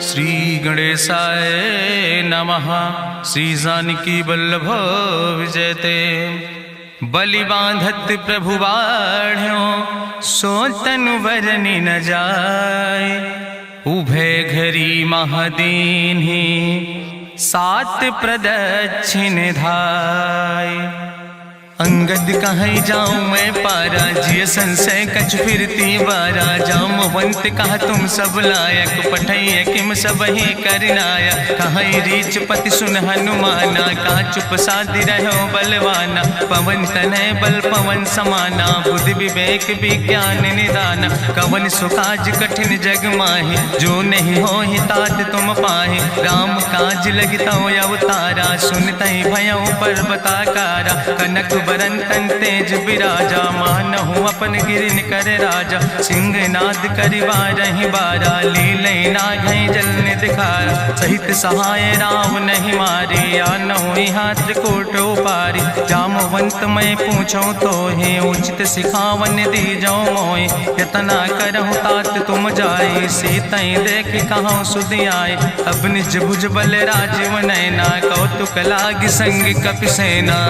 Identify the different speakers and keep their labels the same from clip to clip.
Speaker 1: श्री गणेशाय नमः। श्री जानकी वल्लभ विजयते। बलि बांधत प्रभु बाढ़ो सो तनु बरनि न जाय। उभय घरी महादीन्हि सात प्रदक्षिण धाय। अंगद कहीं जाऊं मैं पारा जिय संशय कछ फिरती बारा। जामवंत कहा तुम सब लायक पठैय किम सब ही करनाया। कहीं रीच पति सुन हनुमाना कहा चुप साधि रहो बलवाना। पवन तनय बल पवन समाना बुद्धि विवेक विज्ञान निदाना। कवन सुकाज कठिन जग माहि जो नहीं हो ही तात तुम पाहि। राम काज लगता अवतारा सुनतहि भयउ पर्वताकारा। कनक बरन तन तेज बिराजा मानहु अपन गिरिन कर राजा। सिंह नाद करिवारहि बारा लीलै नागहि जल निधिखारा। सहित सहाय राम नहीं मारे आनहु यहाँ त्रिकूट उपारी। जामवंत मैं पूछो तो हे उचित सिखावन दीजो मोय। यतना करहु तात तुम जाए सीतई देख कहूँ सुधि आए। अब निज भुज बल राजीव नैना कौतुक लाग संग कपिसेना।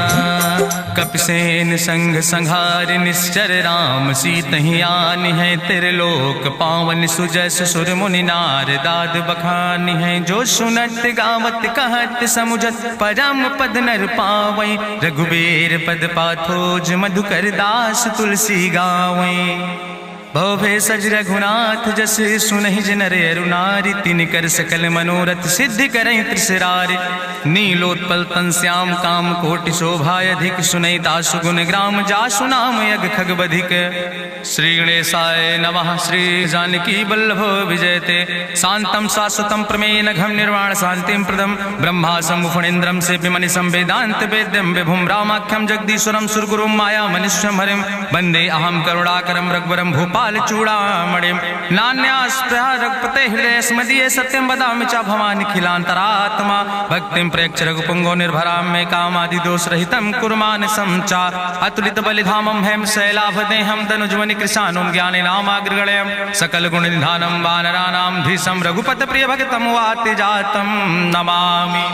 Speaker 1: कपिसेन संग संहार निश्चर राम सीतहि आनि है त्रिलोक पावन। सुजस सुर मुनि नार दाद बखानि है। जो सुनत गावत कहत समुझत परम पद नर पावै। रघुबीर पद पाथोज मधुकर दास तुलसी गावै। भव भेषज रघुनाथ जस सुनहि जिनरे अरुनारि। तिन कर सकल मनोरथ सिद्धि करहि त्रिसरारि। नीलोत्पल तन श्याम काम कोटि शोभाय अधिक। सुनहि दासु गुण ग्राम जासु नाम यज्ञ खग बधिक। श्री गणेशाय नमः। श्री जानकी वल्लभ विजयते। शांतम शाश्वतम प्रमेय घम निर्वाण शांतिम प्रदम। ब्रह्मा शंभु फणीन्द्रम से विमनि संवेदांत वेद्यम विभुम रामाख्यम जगदीश्वरम सुरगुरुम माया मनुष्यम हरिम। वंदे अहम करुणाकरम रघुवरम भूपाल चूड़ामणिम। नान्यास्पृहा रघुपते हृदय स्मदीये सत्यम वदामि च भवानि खिलांतरात्मा। भक्तिम प्रयच्छ रघुपुंगो निर्भराम मे कामादि दोष रहितम कुर्मान समचा। अतुलित बलिधामम हेम शैलाभदेहम दनुजवनि कृशानुम ज्ञानि नामाग्रगणयम। सकल गुण निधानम वानराणाम धीसम रघुपत प्रिय भगतम वाति जातम नमामि।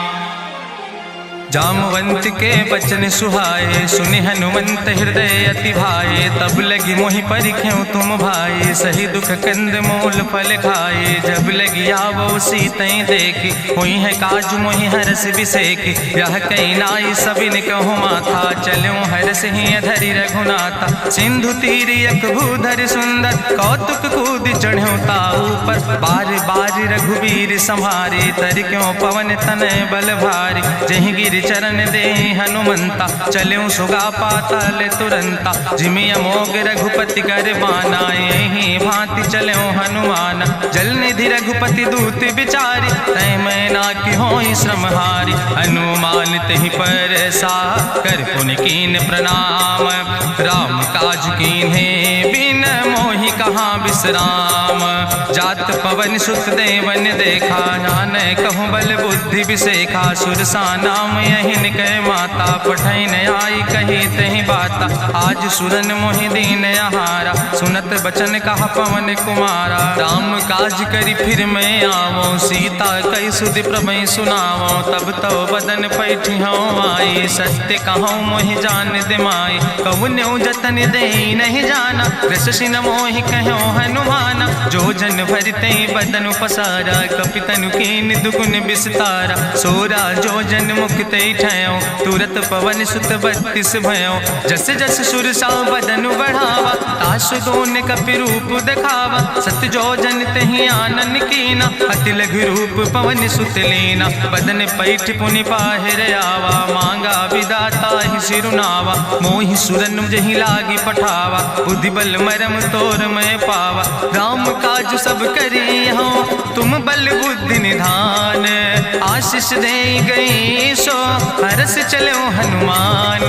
Speaker 1: जामवंत के बचन सुहाए सुनि हनुमंत हृदय अति भाए। तब लगी मोहि परिख्यउ तुम भाई सही दुख कंद मूल फल खाए। जब लगी आवो सीतई देखी हुई है काज मोहि हरस बिसेखी। यह कई नाई सबिन कहु माथा चलो हरस ही धरि रघुनाथा। सिंधु तीर यक भूधर सुंदर कौतुक कूद चढ़्यो ताऊ पर। बार बार रघुबीर संहारे तर क्यों पवन तनय बल भारी। जहि गिर चरण दे हनुमंता चल्यों सुगा पाताल तुरंता। जिमि अमोघ रघुपति कर बाना यही भांति चल्यों हनुमाना। जल निधि रघुपति दूत बिचारी तय मैना की होई श्रमहारी। हनुमान तहि पर सा कर पुनि कीन प्रणाम। राम काज कीन्हे बिन मोहि कहाँ विश्राम। जात पवन सुत देवन देखा नानय कहूँ बल बुद्धि विसेखा। सुरसा नाम यहिन कह माता पठैन आई कही तहि बाता। आज सुरन मोहि दीन आहारा सुनत बचन कहा पवन कुमारा। राम काज करी फिर मैं आवो सीता कई सुधि प्रभु सुनावो। तब तो बदन पैठी हूँ आई सत्य कहूँ मोहि जान दिमाई। कहुन्यु जतन दे नहीं जाना रससिन मोहि कहो हनुमाना। जो जन भरते बदन पसारा कपितनु कीन दुगुन विस्तारा। सोरा जो जन मुक्त ठयो तुरत पवन सुत 32 भयो। जस जस सुरसा बदन बढ़ावा तासु दोन कपि रूप दिखावा। सत्य जो जन तहि आनन कीना अति लघु रूप पवन सुत लीना। बदन पैठ पुनि पाहिर आवा मांगा विदाता ही सिरुनावा। मोहि सुरन जहि लागी पठावा बुद्धि बल मरम तोर मैं पावा। राम काज सब करी हो तुम बल बुद्धि निधान। आशीष दे गई सो हरस चलो हनुमान।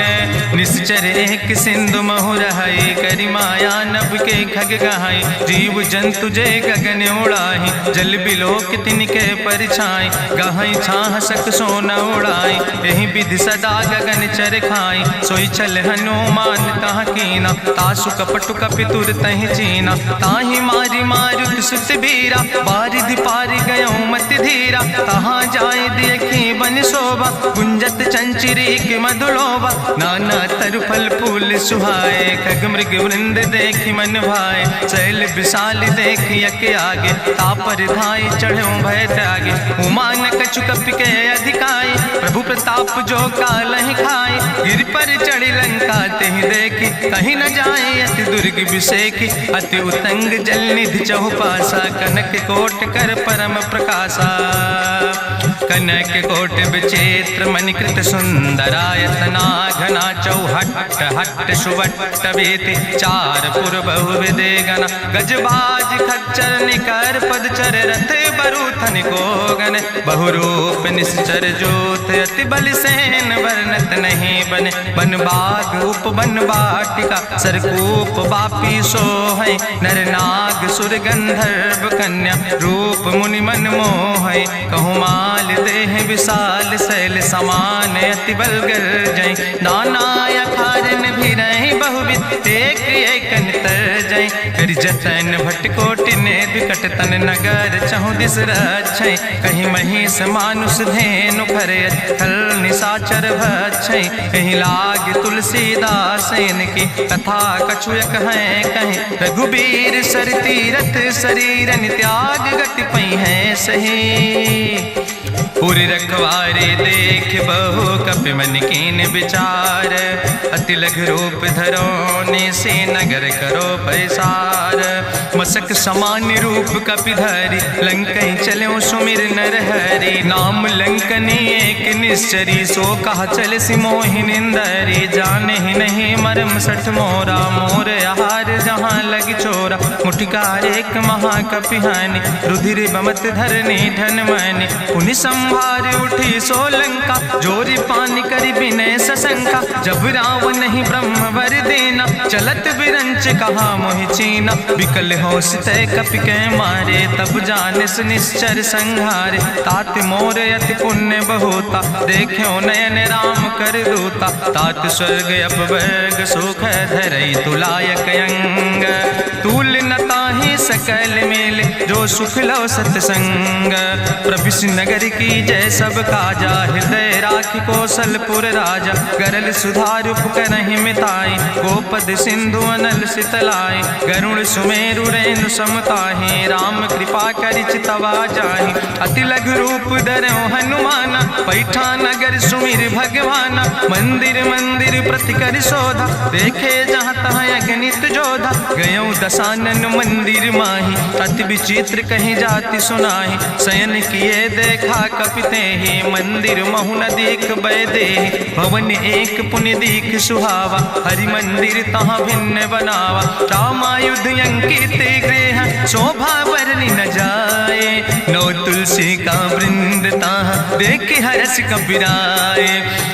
Speaker 1: निश्चर एक सिंधु महु रहाई करी माया नभ के खग गहाई। जीव जंतु जय गगन उड़ाही जल बिलोक तिनके परिछाई। गहाई छाह सक सोन उड़ाई यही विधि सदा गगन चर खाई। सोई चल हनुमान तह कीना तासु कपटु कपितुर तहि चीना। ताहि मारी मारुत सुत बीरा बारिधि पारि गयो मति अति धीरा, कहाँ जाए देखी बन शोभा, गुंजत चंचिरीक मधुलोभा, नाना तरु फल फूल सुहाए, खग मृग वृंद देखी मन भाए, शैल विशाल देखी यके आगे, तापर धाई चढ़ो भय त्यागे, उमान कछु कपि के अधिकाई, प्रभु प्रताप जो कालहि खाई, गिर पर चढ़ी लंका तेहि देखी, कहीं न जाए अति दुर्ग विषेखी, अति उतंग जल निधि चहुपासा, कनक कोट कर परम प्रकाशा, कनक कोट विचित्र मणिकृत सुंदरायतना, घना चौहट्ट हट्ट सुवट्ट वेति, चार पुर बहुविधे गण, गजबाज खच्चर निकर पदचर, रथ बरूथन को गण, बहुरूप निश्चर जोत, अति बल सेन वर्णत नहीं बने, बन बाग उप बन बाटिका, सरकूप बापी सोहै, नर नाग सुर गंधर्व कन्या, रूप मुनि मन मोहै, कहूँ माल देह विशाल शैल समान, अति बल गर्जै, नाना अखारन भी रही बहुविध, एक एक अंतर जय, कर जतन भटकोटि ने विकट तन नगर, चहु दिस रक्षै, कहीं महिष मानुष धेनु खरे, खल निशाचर भक्षै, कहीं लाग तुलसीदास इनकी, कथा कछुयक है कहीं, रघुबीर सर तीरथ शरीरन त्याग, गति पई है सही, पुरि रखवारे देख बहु कपि मन कीन विचार, अति लघु रूप धरो निसे नगर करो पैसार, मसक समान रूप कपि धरि, लंकई चलो सुमिर नर हरि, नाम लंकनी एक निश्चरी, सो कहा चल सिमोहि निंदरी, जाने ही नहीं मरम सठ मोरा, मोर आहार जहाँ लग चोरा, मुठिकार एक महाकपि हानि, रुधिर बमत धरनी धन मनि, पुनि संभार उठी सोलंका, जोरी पानी करी विनय सशंका, जब रावण नहीं ब्रह्म वर देना, चलत बिरंच कहा मोहि चीना, विकल होश तय कपि के मारे, तब जानिस निश्चर संहारे, तात मोर अति पुण्य बहुता, देखो नयन राम कर दूता, तात स्वर्ग अपवर्ग सुख धरई तुलायक अंग, तूल न ताहि सकल मेल, जो सुख लो सत्संग, प्रभिस नगर की जय सब काजा, हृदय राखि कौशलपुर राजा, गरल सुधार उपकरहि मिताई, गोपद सिंधु अनल सितलाई, गरुण सुमेरु रेणु समताहि, राम कृपा करि चितवा जाहि, अति लघु रूप धरौ हनुमाना, पैठा नगर सुमिर भगवाना, मंदिर मंदिर प्रति कर शोधा, देखे जहाँ तहाँ अगणित जोधा, गयौ दशानन मंदिर माही, अति विचित्र कहीं जाति सुनाही, शयन किए देखा कपिते ही, मंदिर महु न दीख बैदे, भवन एक पुण्य दीख सुहावा, हरि मंदिर तहाँ भिन्न बनावा, रामायुध अंकित गृह, शोभा वर्णि न जाए, नौ तुलसी का वृंद तहाँ देख हरस कबीराए,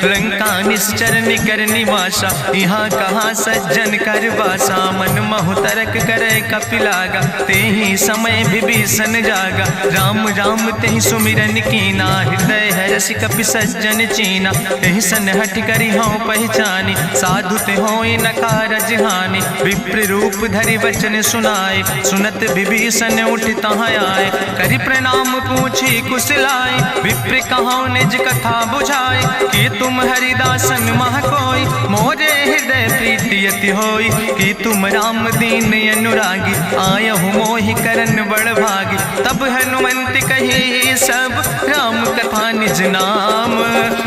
Speaker 1: लंका निश्चर निकर निवासा, यहाँ कहाँ सज्जन कर वासा, मन महु तरक करे कपिलागा, ते ही समय विभीषण जागा, राम राम ते सुमिरन कीना, हृदय हरस कपि सज्जन चीना, एहि सन हठ करि हूँ पहचानी, साधु ते होई न कारज हानि, विप्र रूप धरि वचन सुनाए, सुनत विभीषण उठ तहाँ आए, करि प्रणाम पूछी कुशलाए, विप्र कहाँ निज कथा बुझाए, कि तुम हरिदासन मह कोई, मोरे हृदय प्रीति अति होई, कि तुम राम दीन अनुरागी, आयहु मोहि करन बड़ भागी, तब हनुमंत कही सब राम कथा निज नाम,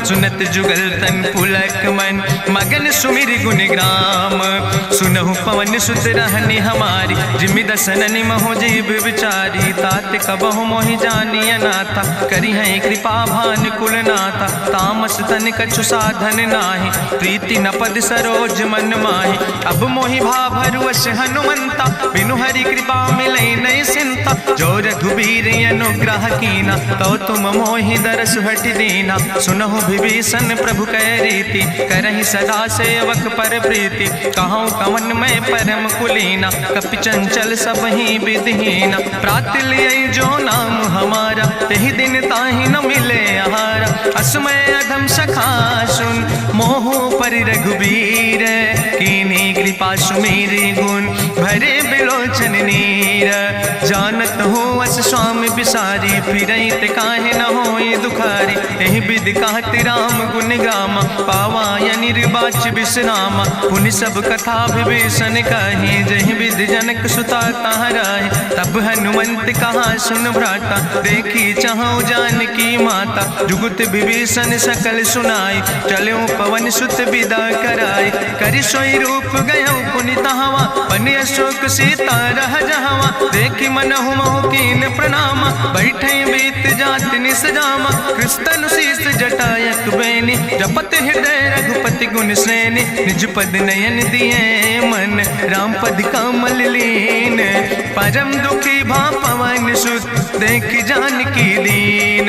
Speaker 1: सुनत जुगल तन पुलक मन, मगन सुमिर गुण ग्राम, सुनहु पवन सुत रहनी हमारी, जिमि दसननि महो जीव विचारी, तात कबहु मोहि जानी अनाथा, करी है कृपा भान कुल नाथा, तामस तन कछु साधन नाही, प्रीति न पद सरोज मन माही, अब मोहि भाभरुवश हनुमंता, बिनु हरि कृपा मिलै नहीं सिंता, जो रघुबीर अनुग्रह कीना, तो तुम मोहि दरस हट दीना, सुनहु विभीषण प्रभु कै रीति, करहि सदा सेवक पर प्रीति, कहूँ कवन में परम कुलीना, कपि चंचल सब ही विधिहीना, प्रात लिय जो नाम हमारा, तेहि दिन ताहि न मिले आहारा, असमय अधम सखा सुन, मोहु पर रघुबीर, कीन्ही कृपा सुमेरि गुण, भरे बिलोचन नीर, जानत हो अस स्वामी बिसारी, फिरई ते काहे न होई दुखारी। एहि विधि कहत राम गुण गामा, पावा या निर्बाच विश्रामा। पुनि सब कथा विभीषण कही, जहि विधि जनक सुता कहाँ राही। तब हनुमंत कहा सुन भ्राता, देखी चाहूँ जानकी माता। जुगुत विभीषण सकल सुनाई, चलो पवन सुत विदा कराई। करि सोई रूप गयो पुनि तहवा, बनि अशोक सीता रह जहवा। देखी मनहु मोह कीन प्रणामा, बैठे बीत जात निस जामा। कृष्ण शीस जटायक बेनी, जपत हृदय रघुपति गुण श्रेणी। निज पद नयन दिए मन, राम पद कमल लीन। परम दुखी भा पवन सुत, देख जानकी दीन।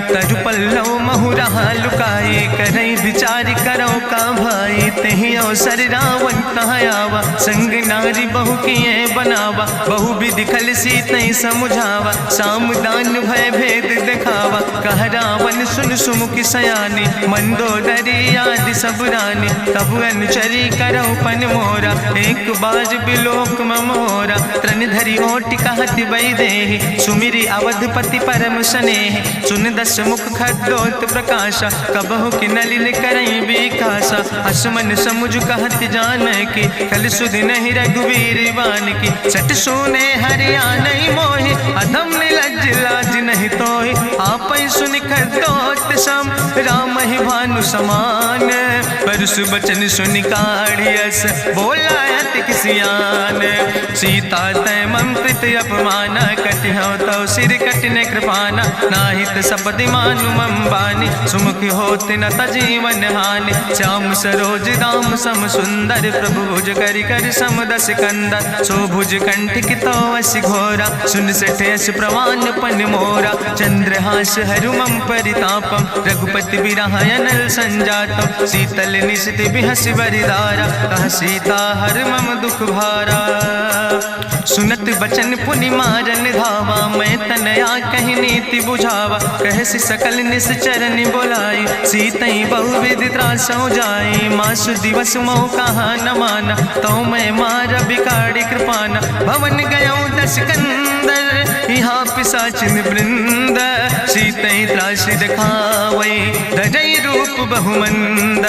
Speaker 1: तरु पल्लव महु रहा लुकाई, करई विचार करो का भाई। तेहि अवसर रावण तहाँ आवा, संग नारी बहु किए बनावा। बहु विधि खल सीतै समुझावा, साम दान भय भेद दिखावा। कह रावण सुन सुमुखी सयानी, मंदोदरी आदि सब रानी। तब अनुचरी करौ पन मोरा, एक बाज बिलोक ममोरा। तृण धरि ओट कहत वैदेही, सुमिरी अवधपति परम स्नेह। सुन दस मुख खद्योत प्रकाशा, कबहु कि नलिन करई विकासा। असमन समुझ कहत जानकी, कल सुध नहीं रघुवीर बान की। सट सुने हरियाणई मोहि, अधम निलज्ज लाज नहीं तोहि। आपै सुनि खद्योत सम, राम ही भानु समान। परसु बचन सुनि काढ़ियस, बोला अति किसियान। सीता तै मम कृत अपमाना, कटिहौ तौ सिर कटिन कृपाना। नाहित सपदि मानु मम बानी, सुमुख होत न तजीवन हानि। श्याम सरोज दाम सम सुंदर, प्रभु भुज करि कर सम दस कंदर। सो भुज कंठ कितो अस घोरा, सुन सठ यस प्रवान पन मोरा। चंद्रहास हरु मम परितापम, रघुपति बिरह अनल संजातम। शीतल निशित बिहस बरिदारा, कह सीता हर मम दुख भारा। सुनत बचन पुनि मारन धावा, मैं तनया कहि नीति बुझावा। कहसि सकल निश्चरनि बोलाई, सीतई बहुविधि त्रासौ जाई। मासु दिवस मोह कहा न माना, तो मैं मार बिकाड़ी कृपाना। भवन गयो दस कंदर, यहाँ पिशाचिन वृंद। सीतई त्रास दिखावै, धजई रूप बहुमंद।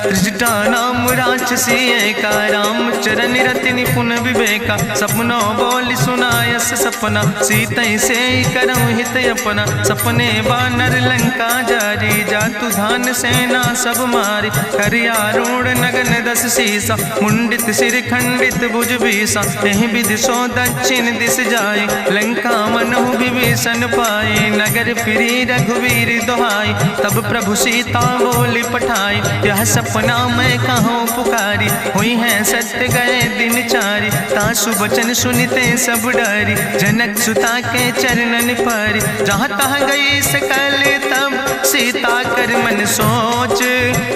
Speaker 1: त्रिजटा नाम राक्षसी एका, राम चरण रति निपुण विवेका। सपनो बोल सुनायस सपना, सीतई से करऊँ हित अपना। सपने बानर लंका जारी, जातु धान सेना सब मारी। करियारूढ़ नगन दस सीसा, मुंडित सिर खंडित भुज बीसा। एहि विधि सो दक्षिण दिस जाय, लंका मनहु विभीषण पाए। नगर फिरी रघुवीर दोहाई, तब प्रभु सीता बोली पठाई। यह सपना मैं कहूँ पुकारी, हुई है सत्य गए दिन चारी। तासु वचन सुनिते सब डरी, जनक सुता के चरणन पर। जहाँ तहाँ गई सकल तब, सीता कर मन सोच।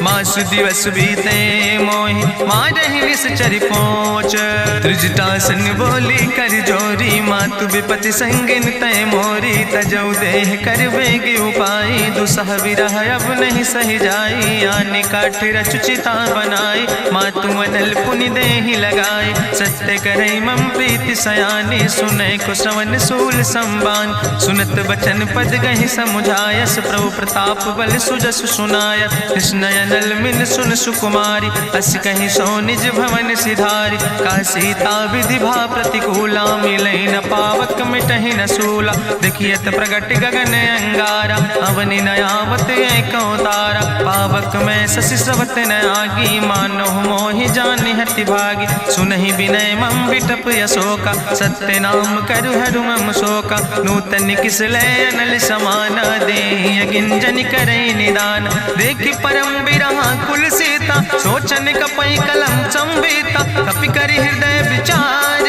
Speaker 1: मासु दिवस बीते मोहि, मारहि निश्चर पहुँच। त्रिजटासन बोली कर जोरी, मातु विपति संगिन तय मोरी। तजौ देह कर वेग उपाय, दुसह विरह अब नहीं सही जाई। आने काठ रचुचिता बनाई, मातु अनल पुनि देहि लगाई। सत्य करई मम प्रीति सयानी, सुनै को श्रवण सूल संबान। सुनत बचन पद गहि समुझायस, प्रभु प्रताप बल सुजस सुनाय। कृष्ण अनल मिल सुन सुकुमारी, अस कहि सो निज भवन सिधारी। का सीता विधि भा प्रतिकूला, मिलै न पावक मिटहि न सूला। देखियत प्रगट गगन अंगारा, अवनि न आवत एको तारा। पावक में शशि स्रवत न आगी, मानो मोहि जानि हति भागी। सुनहि विनय मम विटप यशोका, सत्य नाम करु हरु मम शोका। नूतन किस लय अनल समाना, देहि अगिंजन करई निदान। देखि परम बिरहा कुल सीता, सोचन कपई कलम संवेता। कपि करि हृदय विचार,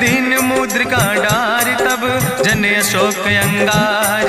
Speaker 1: दीन मुद्रिका डार। तब जन अशोक अंगार,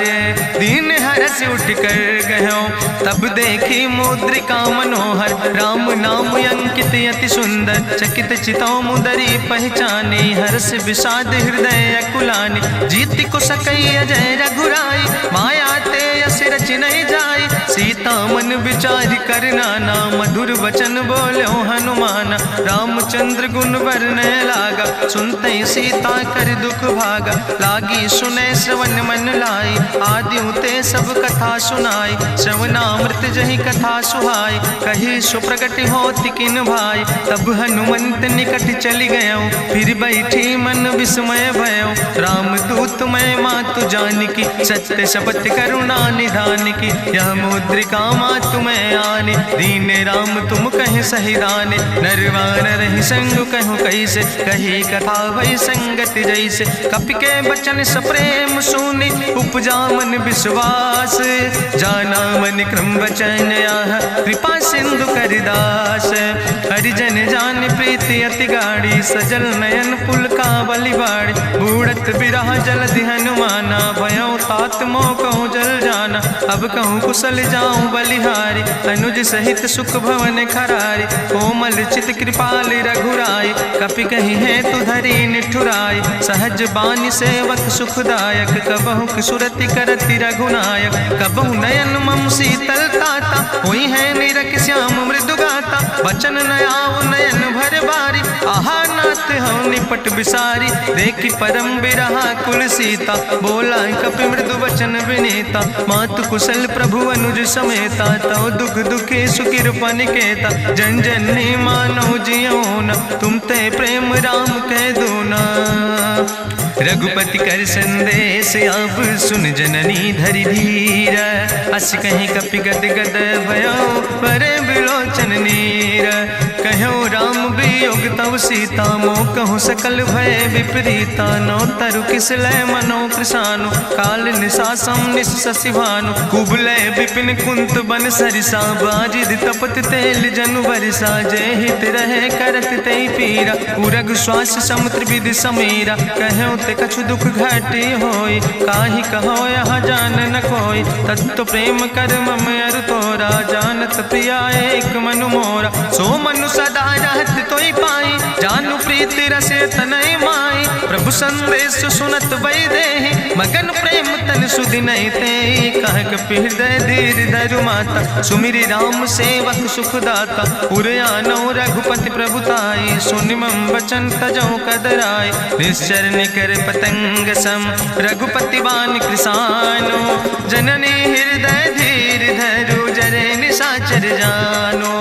Speaker 1: दीन हरस उठ कर गयो। तब देखी मुद्रिका मनोहर, राम नाम अंकित अति सुंदर। चकित चितौ मुदरी पहचानी, हर्ष विषाद हृदय अकुलानी। जीत को सकई अजय रघुराई, माया ते बस रच नहीं जाए। सीता मन विचार करना ना, मधुर वचन बोलो हनुमाना। रामचंद्र गुण वर्णय लागा, सुनते सीता कर दुख भागा। लागी सुने श्रवण मन लाई, आदियों ते सब कथा सुनाई। श्रवणामृत जहि कथा सुहाई, कही सुप्रगट होति किन भाई। तब हनुमंत निकट चली गयो, फिर बैठी मन विस्मय भयो। रामदूत मैं मातु जानकी, सत्य शपथ करुणा निधान की। यह मुद्रिका मातु मैं आने, दीन राम तुम कहे सही दाने। नरवान रही संग कहूँ कैसे, कही कथा वही संगत जैसे। कपि के बचन सप्रेम सुनी, उपजा मन विश्वास। जाना मन क्रम वचन आह, कृपा सिंधु करिदास। हरिजन जान प्रीति अति गाढ़ी, सजल नयन पुलकावली बाड़ी। बूढ़त बिरह जलधि हनुमाना, भयो तात मोह कहूँ जल जाना। अब कहूँ कुशल जाऊँ बलिहारी, अनुज सहित सुख भवन खरारी। कोमल चित कृपाल रघुराई, कपि कही है तु धरी निठुराई। सहज बानी सेवक सुखदायक, कबहु सुरति करति रघुनायक। कबहु नयन मम शीतल ताता, हुई है निरख श्याम मृदु गाता। बचन नयाव नयन भर बारी, आहा नाथ हम निपट बिसारी। देखी परम बिरहा कुल सीता, बोला कपि मृदु वचन विनीता। मातु कुशल प्रभु अनुज समेता, तव दुख दुखे सुकृपा निकेता। जन जननी मानो जियो न, तुम ते प्रेम राम कह दो ना। रघुपति कर संदेश अब सुन जननी धरि धीर। अस कहीं कपि गद गद भयो, परे बिलोचन नीर। कहो राम वियोग तव सीता, मोह कहूँ सकल भय विपरीता। नो तरु किस लय मनो कृशानु, काल निशासम निशि भानु। कुबलय विपिन कुंत बन सरिसा, बाजिद तपत तेल जनु बरिसा। जय हित रहे करत ते पीरा, उरग श्वास समुद्र विधि समीरा। कहो ते कछु दुख घाटी होई, काहि कहो यहाँ जान न कोई। तत्व प्रेम कर मम अरु तोरा, जानत प्रिया एक मनु मोरा। सो मनु सदा रहत तोई पाई, जानु प्रीति रसे तनय माई। प्रभु संदेश सुनत वै देहि, मगन प्रेम तन सुधि नहीं ते। कह कपि हृदय धीर धरु माता, सुमिरि राम सेवक सुखदाता। उरयानो रघुपति प्रभुताई, सुनि मम वचन तजौ कदराय। निश्चर निकर पतंग सम, रघुपति बान कृसानो। जननी हृदय धीर धरु, जरे निशाचर जानो।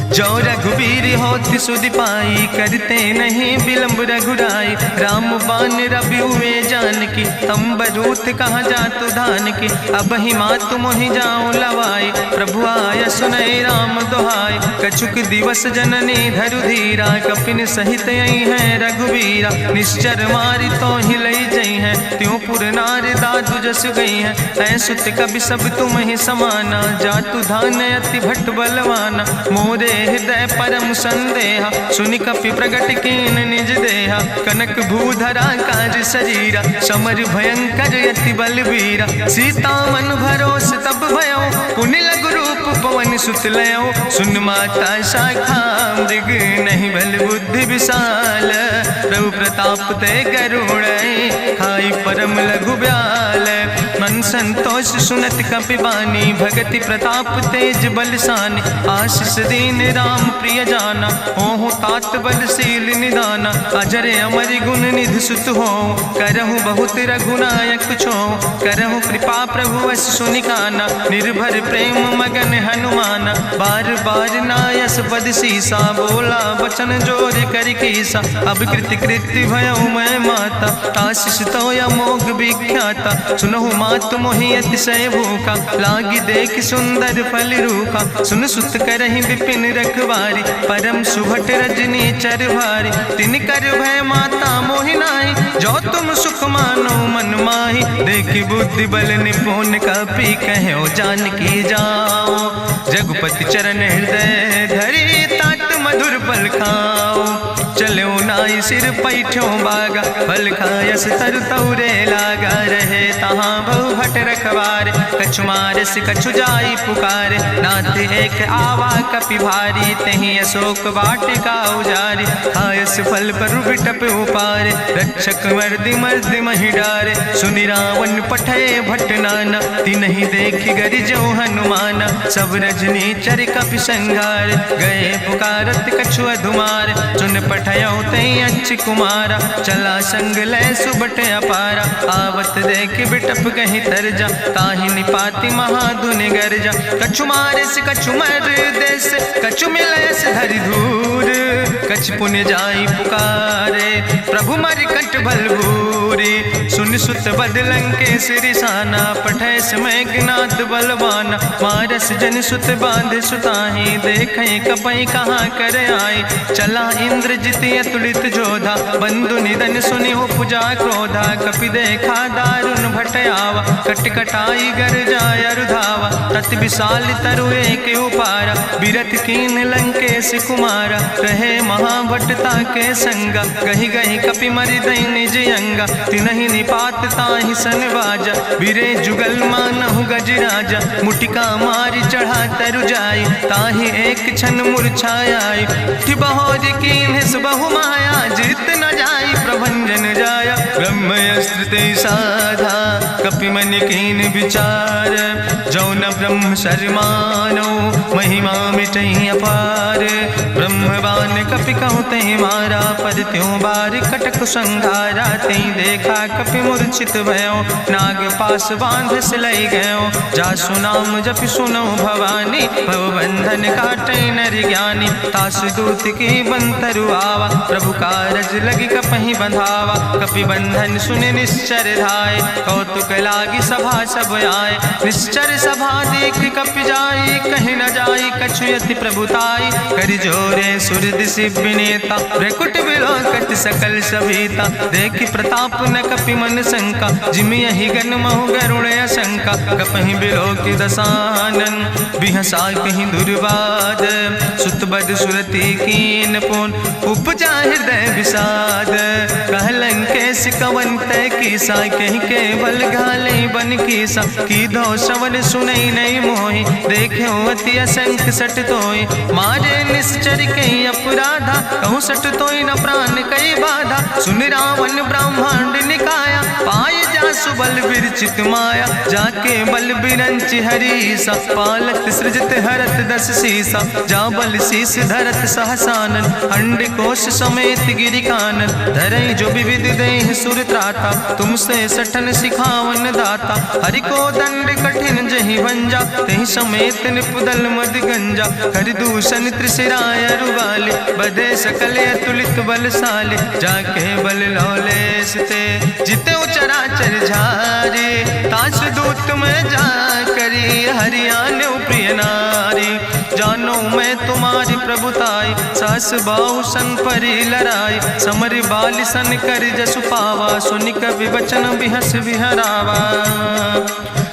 Speaker 1: जो रघुबीर होति सुधि पाई, करते नहीं विलम्ब रघुराई। राम बान रवि हुए जानकी, अम्बरूथ कहाँ जातु धान की। अब ही मातु मोहि जाऊँ लवाई, प्रभु आय सुनय राम दुहाई। कछुक दिवस जननी धरु धीरा, कपिन सहित यही है रघुवीरा। निश्चर मारी तो ही लई जई है, त्यों पुर नार दादु जस गई है। ऐसुत कवि सब तुम ही समाना, जातु धान अति भट बलवाना। मोरे हृदय परम संदेहा, सुनि कपि प्रगट कीन निज देहा। कनक भूधरा काज शरीरा, समर भयंकर यति बलवीरा। सीता मन भरोस तब भयो, पुनि लघु रूप पवन सुत लयो। सुन माता शाखा मृग, नहीं बल बुद्धि विशाल। प्रभु प्रताप ते करुणै, खाई परम लघु ब्याल। मन संतोष सुनत कपि बानी, भगति प्रताप तेज बलसानी। आशीष दीन राम प्रिय जाना, हो तात बलशील निदाना। अजर अमर गुण निधि सुत हो, करहु बहुत रघुनायक छो। करहु कृपा प्रभु वश सुनिकाना, निर्भर प्रेम मगन हनुमाना। बार बार नायस पद सीसा, बोला वचन जोर कर कीसा। अब कृति कृति भयो मैं माता, आशीष तो अमोघ विख्याता। सुनहु मात मोहि अतिशय भूखा, लागी देख सुंदर फल रूखा। सुन सुत करहि विपिन रखवारी, परम सुभट रजनी चर भारी। तिन कर भय माता मोहि नाहि, जो तुम सुख मानो मन माहि। देखि बुद्धि बल निपुण कपि कहो जानकी जाओ। जगुपति चरण हृदय धरि, तात मधुर फल खाओ। चलो नाई सिर पैठो बागा, फल खायस तरु तौरे लागा। रहे तहाँ बहु भट रखवार, कछु मारस कछु जाई पुकारे, नाथ एक आवा कपि भारी, तहीं अशोक वाटिका उजारी, खायस फल पर बिटप उपारे, रक्षक मर्दि मर्दि महि डारे, सुनि रावण पठय भट्ट नाना, तिन्हि देखि गरिजो हनुमाना, सब रजनी चर कपि संघार, गए पुकारत कछु अधुमार, चुन पठयो तई अच्छ कुमारा, चला संग लय सुबट अपारा, आवत देख बिटप कहीं तरजा, ताहि निपाति महाधुनि गर्जा, कछु मारस कछु मर देस, कछु मिलयस धरि धूर, कछ पुण्य जाई पुकारे, प्रभु मर कंठ भलभूरी, सुन सुत बदलं के सिरिसाना, पठय समय ज्ञात बलवाना, मारस जन सुत बांध सुताही, देखें कपई कहाँ कर आई, चला इंद्रजित अतुलित जोधा, बंधु निधन सुनि उपजा क्रोधा, कपि देखा दारुण भटयावा, कट कटाई गर जाय रुधावा, तत विशाल तरु एक उपारा, बिरथ कीन लंकेश कुमारा, रहे महाभट्टता के संगा, गहि गहि कपि मरि दई निज अंगा, तिन्हि निपात ताहि सन बाजा, बिरे जुगल मानहु गजराजा, मुटिका मारी चढ़ा तरु जाई, ताहि एक क्षण मूर्छाई, उठि बहोर कीन्हिस बहु माया, जीत न जाई प्रभंजन जाया, ब्रह्मस्त्र ते साधा, कपि मन कीन विचार, जो न ब्रह्म शर्मानो, महिमा मिटई अपार, ब्रह्मवान कपि कहु तहि मारा, पर त्यों बार कटक संघारा, तई देखा कपि मूर्छित भयो, नाग पास बांध सिलई गयो, जासु नाम जपि सुनो भवानी, भवबंधन काटै नर ज्ञानी, तासु दूत की बंतरु आवा, प्रभु कारज लगी कपहि बंधावा, कपि बंधन सुनि निश्चर धाय, कौतुक लागी सभा सब आए, निश्चर सभा देख कपि जाई, कहीं न जाई कछु यति प्रभुताई, करि जोरे सुर दिसि विनेता, भ्रकुट विलोकत सकल सभीता, देखि प्रताप न कपि मन शंका, जिमि यहि गन महु गरुण शंका, कपहि बिलोकि दसानन, बिहसा कहीं दुर्वाद, सुतबद सुरति कीन पुन, उपजा हृदय विषाद, कहलंकेश कवन तय कीसा, कहीं केवल घाले बन कीसा, कीधो श्रवण सुनई नहीं मोहि, देख्यो अति असंख्य सट तोय, मारे निश्चर कहीं अपराधा, कहूँ सट तोय न प्राण कई बाधा, सुन रावण ब्रह्मांड निकाया, पाय जासु बल विरचित माया, जाके बल बिरंच हरीसा, पालत सृजत हरत दस सीसा, जा बल शीस धरत सहसानन, अंड कोश समेत गिरि कानन, धरई जो विविध देह सुर त्राता, तुमसे सठन सिखावन दाता, हरि को दंड कठिन जहि भंजा, तेहि समेत निपुदल मद गंजा, कर दूषण त्रिशिराय रुवाले, बधे सकल अतुलित बलशाले, जाके बल लौलेस ते, जिते चराचर झारे, ताश दूत में जा करी, हरियाण प्रिय नारी, जानो मैं तुम्हारी प्रभुताई, सास बाहु सन परी लड़ाई, समर बाल सन कर जसु पावा, सुनि कवि वचन बिहस बिहरावा,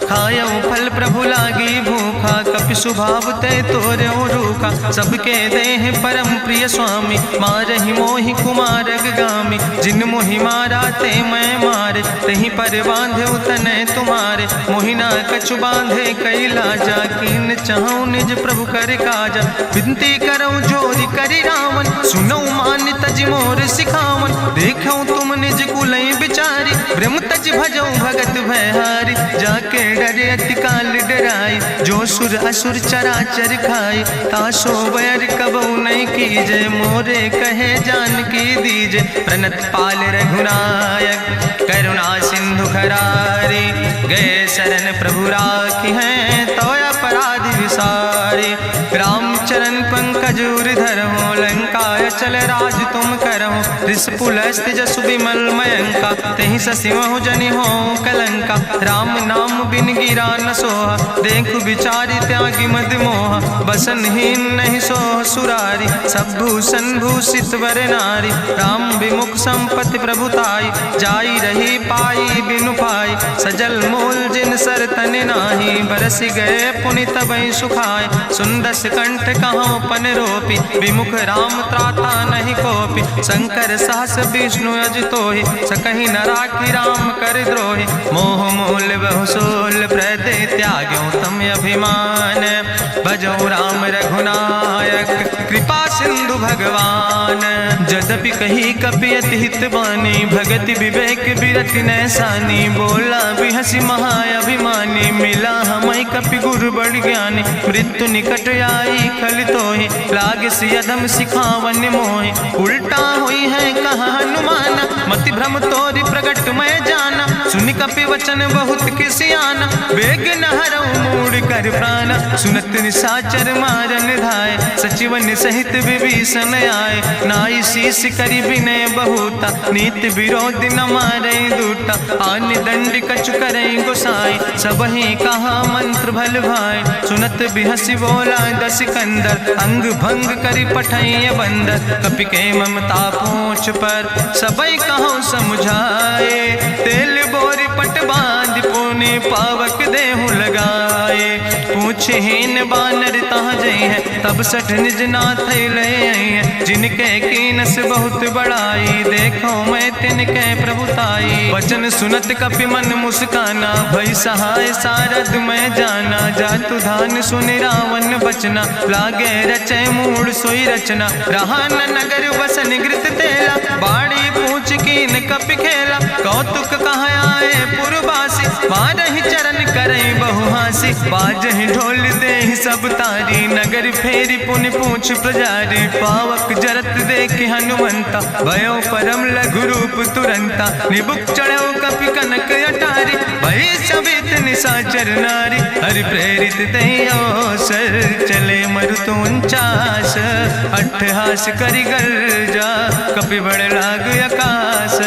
Speaker 1: खायो फल प्रभु लागी भूखा, कपि स्वभाव ते तोरे रूखा, सबके देह परम प्रिय स्वामी, मारहि मोहि कुमार गामी, जिन मोहि मारा ते मैं मारे, तहीं पर बांधे तने तुम्हारे, मोहिना कछु बांधे कई लाजा, कीन चाहूं निज प्रभु कर काजा, विनती करऊं जोरी करि रावण, सुनऊ मान तज मोर सिखावन, देखऊं तुम निज कुलई बिचारी, ब्रह्म तज भजऊं भगत भयहारी, जाके डरे अति काल डराई, जो सुर असुर चराचर खाई, तासो बैर कबऊ नहीं कीजे, मोरे कहे जान की दीजे, प्रणत पाल रघुनायक, करुणा सिंधु खरारी, गए शरण प्रभु राखी हैं, तो अपराध विसारी, रामचरण पंकज उर्धर हो, लंकाय चल राज तुम करहो, रिसपुलस्त जसु विमल मयंका, तेहि ससिमहु जनि हो कलंका, राम नाम बिन गिरा न सोहा, देखु बिचारी त्यागी मद मोहा, बसनहीन नहीं सोह सुरारी, सब भूषण भूषित वर नारी, राम विमुख संपत्ति प्रभुताई, जाई रही पाई बिनु पाई, सजल मूल जिन सर तन नाही, बरस गए पुनि तबहि सुखाए। सुंदस कंठ कहाँ पन रोपी, विमुख राम त्राता नहीं कोपी। शंकर सहस विष्णु अजितोहि, सकहि न राखी राम कर द्रोहि। मोह मूल बहुसूल प्रदे त्याग्यो तम अभिमान। भजो राम रघुनायक कृपा सिंधु भगवान। यद्यपि कही कपि अति हित बानी, भगति विवेक बिरति नैसानी। बोला बिहसी महाअभिमानी, मिला हमय कपि गुरु बड़ ज्ञानी। मृत्यु निकट आई खल तोहि, लागे सियदम सिखावन मोहि। उल्टा हुई है कहा हनुमान, मति भ्रम तोरि प्रगट मैं जाना। सुनि कपि वचन बहुत किसियाना, बेग न हरऊ मूढ़ कर प्राण। सुनत निशाचर मारन धाय, सचिवन सहित विभीषण आए। नाई शीस करि विनय बहुता, नीति विरोध न मारे दूता। आन दंड कछु करे गोसाई, सबहि कहा मंत्र भल भाई। सुनत बिहसी बोला दस कंदर, अंग भंग करि पठैय बंदर। कपि के ममता पूछ पर, सबई कहो समुझाए। तेल बोरी पट बांध पुनि पावक देहु लगाए। पूछे हीन बानर तहाँ जई है, तब सठ निज नाथ ले आई है। जिनके कीनस बहुत बड़ाई, देखो मैं तिनके प्रभुताई। वचन सुनत कपि मन मुस्काना, भई सहाय सारद मैं जाना। जातु धान सुनि रावण बचना, लागे रचे मूढ़ सोई रचना। रहा न नगर बसन घृत तेला, बाड़ी पूछ कीन कपि खेला। कौतुक कहाँ आए पुरवासी, मारहि चरण करई बहुहासी। बाजहि ढोल देहि सब तारी, नगर फेरी पुनि पूछ प्रजारी। पावक जरत देखि हनुमंता, भयो परम लघु रूप तुरंता। निबुक चढ़ो कपि कनक अटारी, भई सवित निशाचर नारी। हरि प्रेरित तहि अवसर, चले मरुत 49। अट्ठहास करि गर्जा, कपि बड़ लाग आकाश।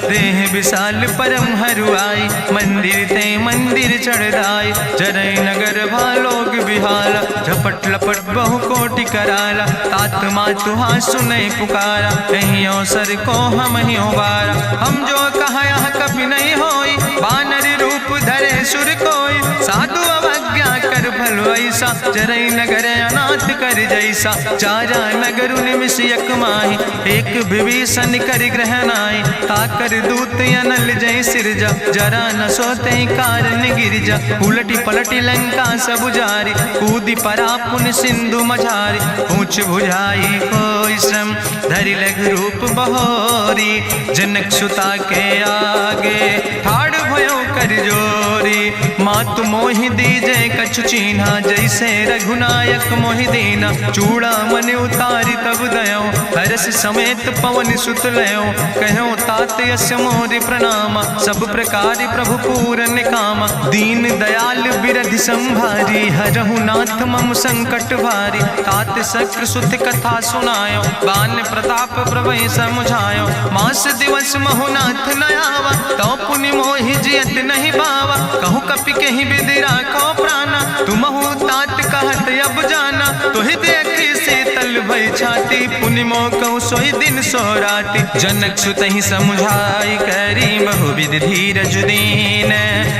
Speaker 1: देह विशाल परम हरुआई, मंदिर ते मंदिर चढ़ाई। जरई नगर भालोग बिहाला, झपट लपट बहु कोटि कराला। तात मातुहा सुनै पुकारा, कहीं अवसर को हम ही बारा। हम जो कहा यहाँ कभी नहीं होई, बानर रूप धरे सुर कोई। साधु अवज्ञा कर फल ऐसा, जरई नगर अनाथ कर जैसा। चारा नगर निमिष यक माही, एक विभीषण कर ग्रह नाई। ताकर दूत अनल जय सिरजा, जरा न सोते कारण गिरजा। उलटी पलटी लंका सब जारी, कूदी परा पुन सिंधु मझारी। पूछ बुझाई कोई श्रम, धरि लघु रूप बहोरी। जनक सुता के आगे, ठाड़ भयो कर जोरी। मातु मोहि दीजे कछु चीन्हा, जैसे रघुनायक मोहि दीना। चूड़ा मन उतारी तब दयो, हरस समेत पवन सुत लयो। कहो तात यस मोरि प्रणामा, सब प्रकार प्रभु पूरन कामा। दीन दयाल बिरधि संभारी, हरहु नाथ मम संकट भारी। तात शक्र सुत कथा सुनायो, बान प्रताप प्रभय समुझायो। मास दिवस महु नाथ न आवा, तो पुनि मोहि जियत नहीं बावा। कहु कपि कहि विधि राखो प्राणा, तुमहु तात कहत अब जाना। तोहि देखी शीतल भई छाती, पुनि मोह कहु सोई दिन सो राति। जनक सुतहि समुझाई, करी बहुविधि धीरज दीन।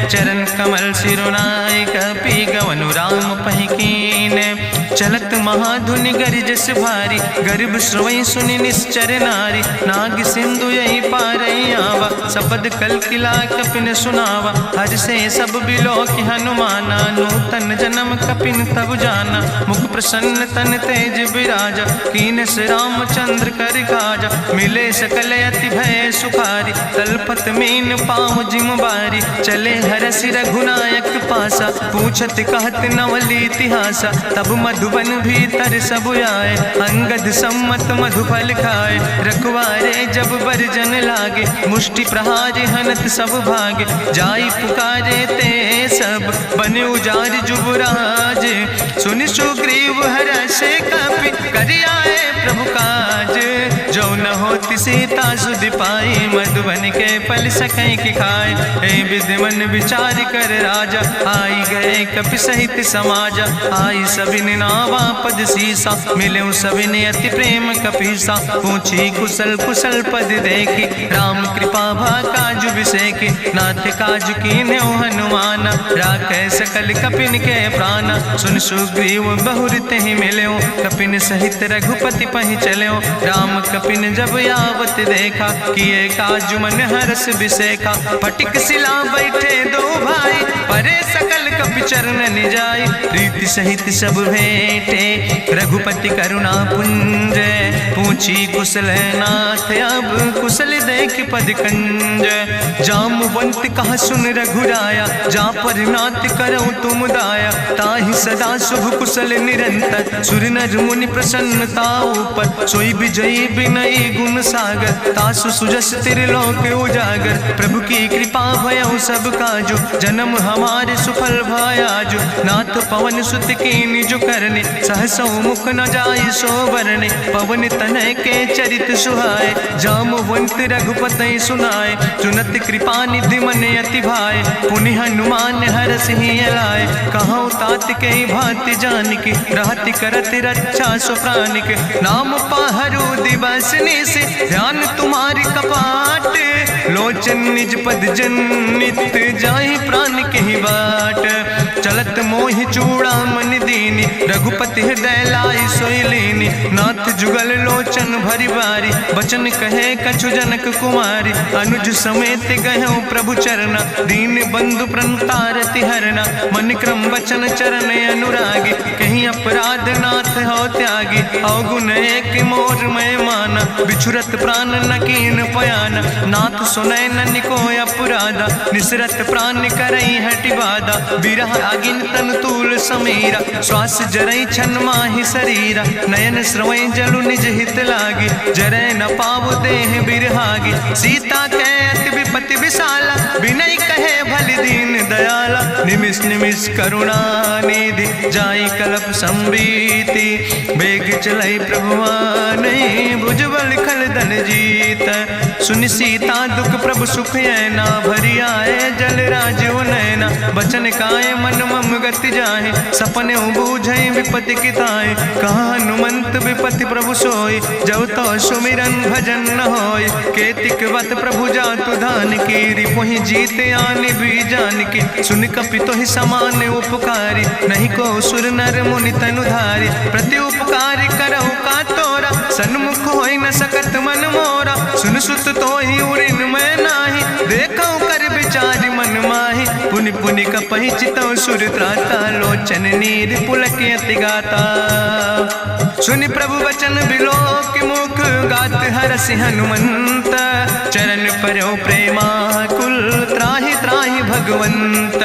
Speaker 1: चरण कमल सिरुनाई, कपि गवनु राम पहि कीन। चलत महाधुनि गरिजस भारी, गर्भ श्रोई सुनि निश्चर नारी। नाग सिंधु यही पारई आवा, सपद कल किला कपिन सुनावा। हर से सब बिलोक हनुमाना, नूतन जन्म कपिन तब जाना। मुख प्रसन्न तन तेज विराजा, कीनस रामचंद्र कर काजा। मिले सकल अति भय सुखारी, तलपत मीन पाँव जिम बारी। चले हरस रघुनायक पासा, पूछत कहत नवल इतिहासा। तब मधुबन भीतर सब आए, अंगद सम्मत मधुफल खाए। रखवारे जब बरजन लागे, मुष्टि प्रहार हनत सब भागे। जाई पुकारे ते सब, बने उजार जुबराज। सुनि सुग्रीव हरषे कपि, करि आए प्रभु काज। जो न होति पति सीता सुधि पाई, मधुबन के फल सकै की खाए। हे विधि मन विचार कर राजा, आई गए कपि सहित समाजा। आई सबिन नावा पद सीसा, मिले सबिन अति प्रेम कपीसा। पूछी कुशल कुशल पद देखी, राम कृपा भा काजु बिसेकी। नाथ काजु कीन्हे हनुमाना, राखे सकल कपिन के प्राण। सुन सुग्रीव बहुर तेहि मिल्यो, कपिन सहित रघुपति पहि चल्यो। राम कपिन जब यावत देखा, किए काजु मन हरस बिसेखा। फटिक सिला बैठे दो भाई, परे सकल कपि चरण जाय। प्रीति सहित सब भेंटे, रघुपति करुणा पुंज। पूछी कुशल नाथ, अब कुशल देख पद कंज। जामवंत कहा सुन रघुराया, जा पर नाथ करो तुम दाया। ताहि सदा शुभ कुशल निरंतर, सुर नर मुनि प्रसन्नता ऊपर। सोई विजयी विनयी गुण सागर, तासु सुजस त्रिलोक उजागर। प्रभु की कृपा भयो सब काजु, जन्म हमारे सुफल भयाजु। नाथ पवन सुत कीन्हि जो करने, सहसौ मुख न जाय सो बरने। पवन तनय के चरित सुहाए, जामवंत रघुपति सुनाए। चुनत कृपा निधि मन अति भाए, पुनि हनुमान हरषि लाए। कहौं तात के भांति जानकी, रहति करत रक्षा सो प्राणिक। नाम पाहरु दिवस निशि, ध्यान तुम्हारी कपाट। लोचन निज पद जनित, जाहि प्राण के बाट। चलत मोहि चूड़ामणि दीनी, रघुपति हृदय लाई सोई लीनी। नाथ जुगल लोचन भरि बारी, बचन कहे कछु जनक कुमारी। अनुज समेत गहु प्रभु चरना, दीन बंधु प्रणतारति हरना। मन क्रम वचन चरण अनुरागी, कहीं अपराध नाथ हो त्यागी। अवगुण एक मोर मैं माना, बिछुरत प्राण न कीन पयाना। नाथ सुनय ननि को अपराधा, निसरत प्राण करई हटि बाधा। बिरह अगिन तन तूल समीरा, श्वास जरई छन माहि शरीरा। नयन श्रवै जलु निज हित लागी, जरै न पाव देह बिरहागी। सीता के अति विपति विशाला, बिनय कहे भलि दीन दयाला। निमिष निमिष करुणा निधि, जाई कलप संबीति। बेग चलै प्रभुआनै, भुजबल खल दल जीत। सुनि सीता दुख प्रभु सुख ऐना, भरि आए जल राजो नैना। बचन काए मन मम गति जाहे, सपने बूझै विपति किताए। कहा हनुमंत विपति प्रभु सोई, जब तो सुमिरन भजन न होय। केतिक वत प्रभु जातु धान की, रिपुहि जीत आनि भी जान की। सुन कपि तोहि समान उपकारी, नहीं को सुर नर मुनि तनुधारी। प्रति उपकार करहु का तोरा, सन्मुख होई न सकत मन मोरा। सुन सुत तोहि उरिन मैं नाही, देखौ कर विचार मन माहि। पुनि पुनि कपहि चितौ सुर त्राता, लोचन नीर पुलक अति गाता। सुनि प्रभु वचन बिलोक मुख, गात हरषि हनुमंत। चरण पर्यो प्रेमाकुल, त्राहि त्राहि भगवंत।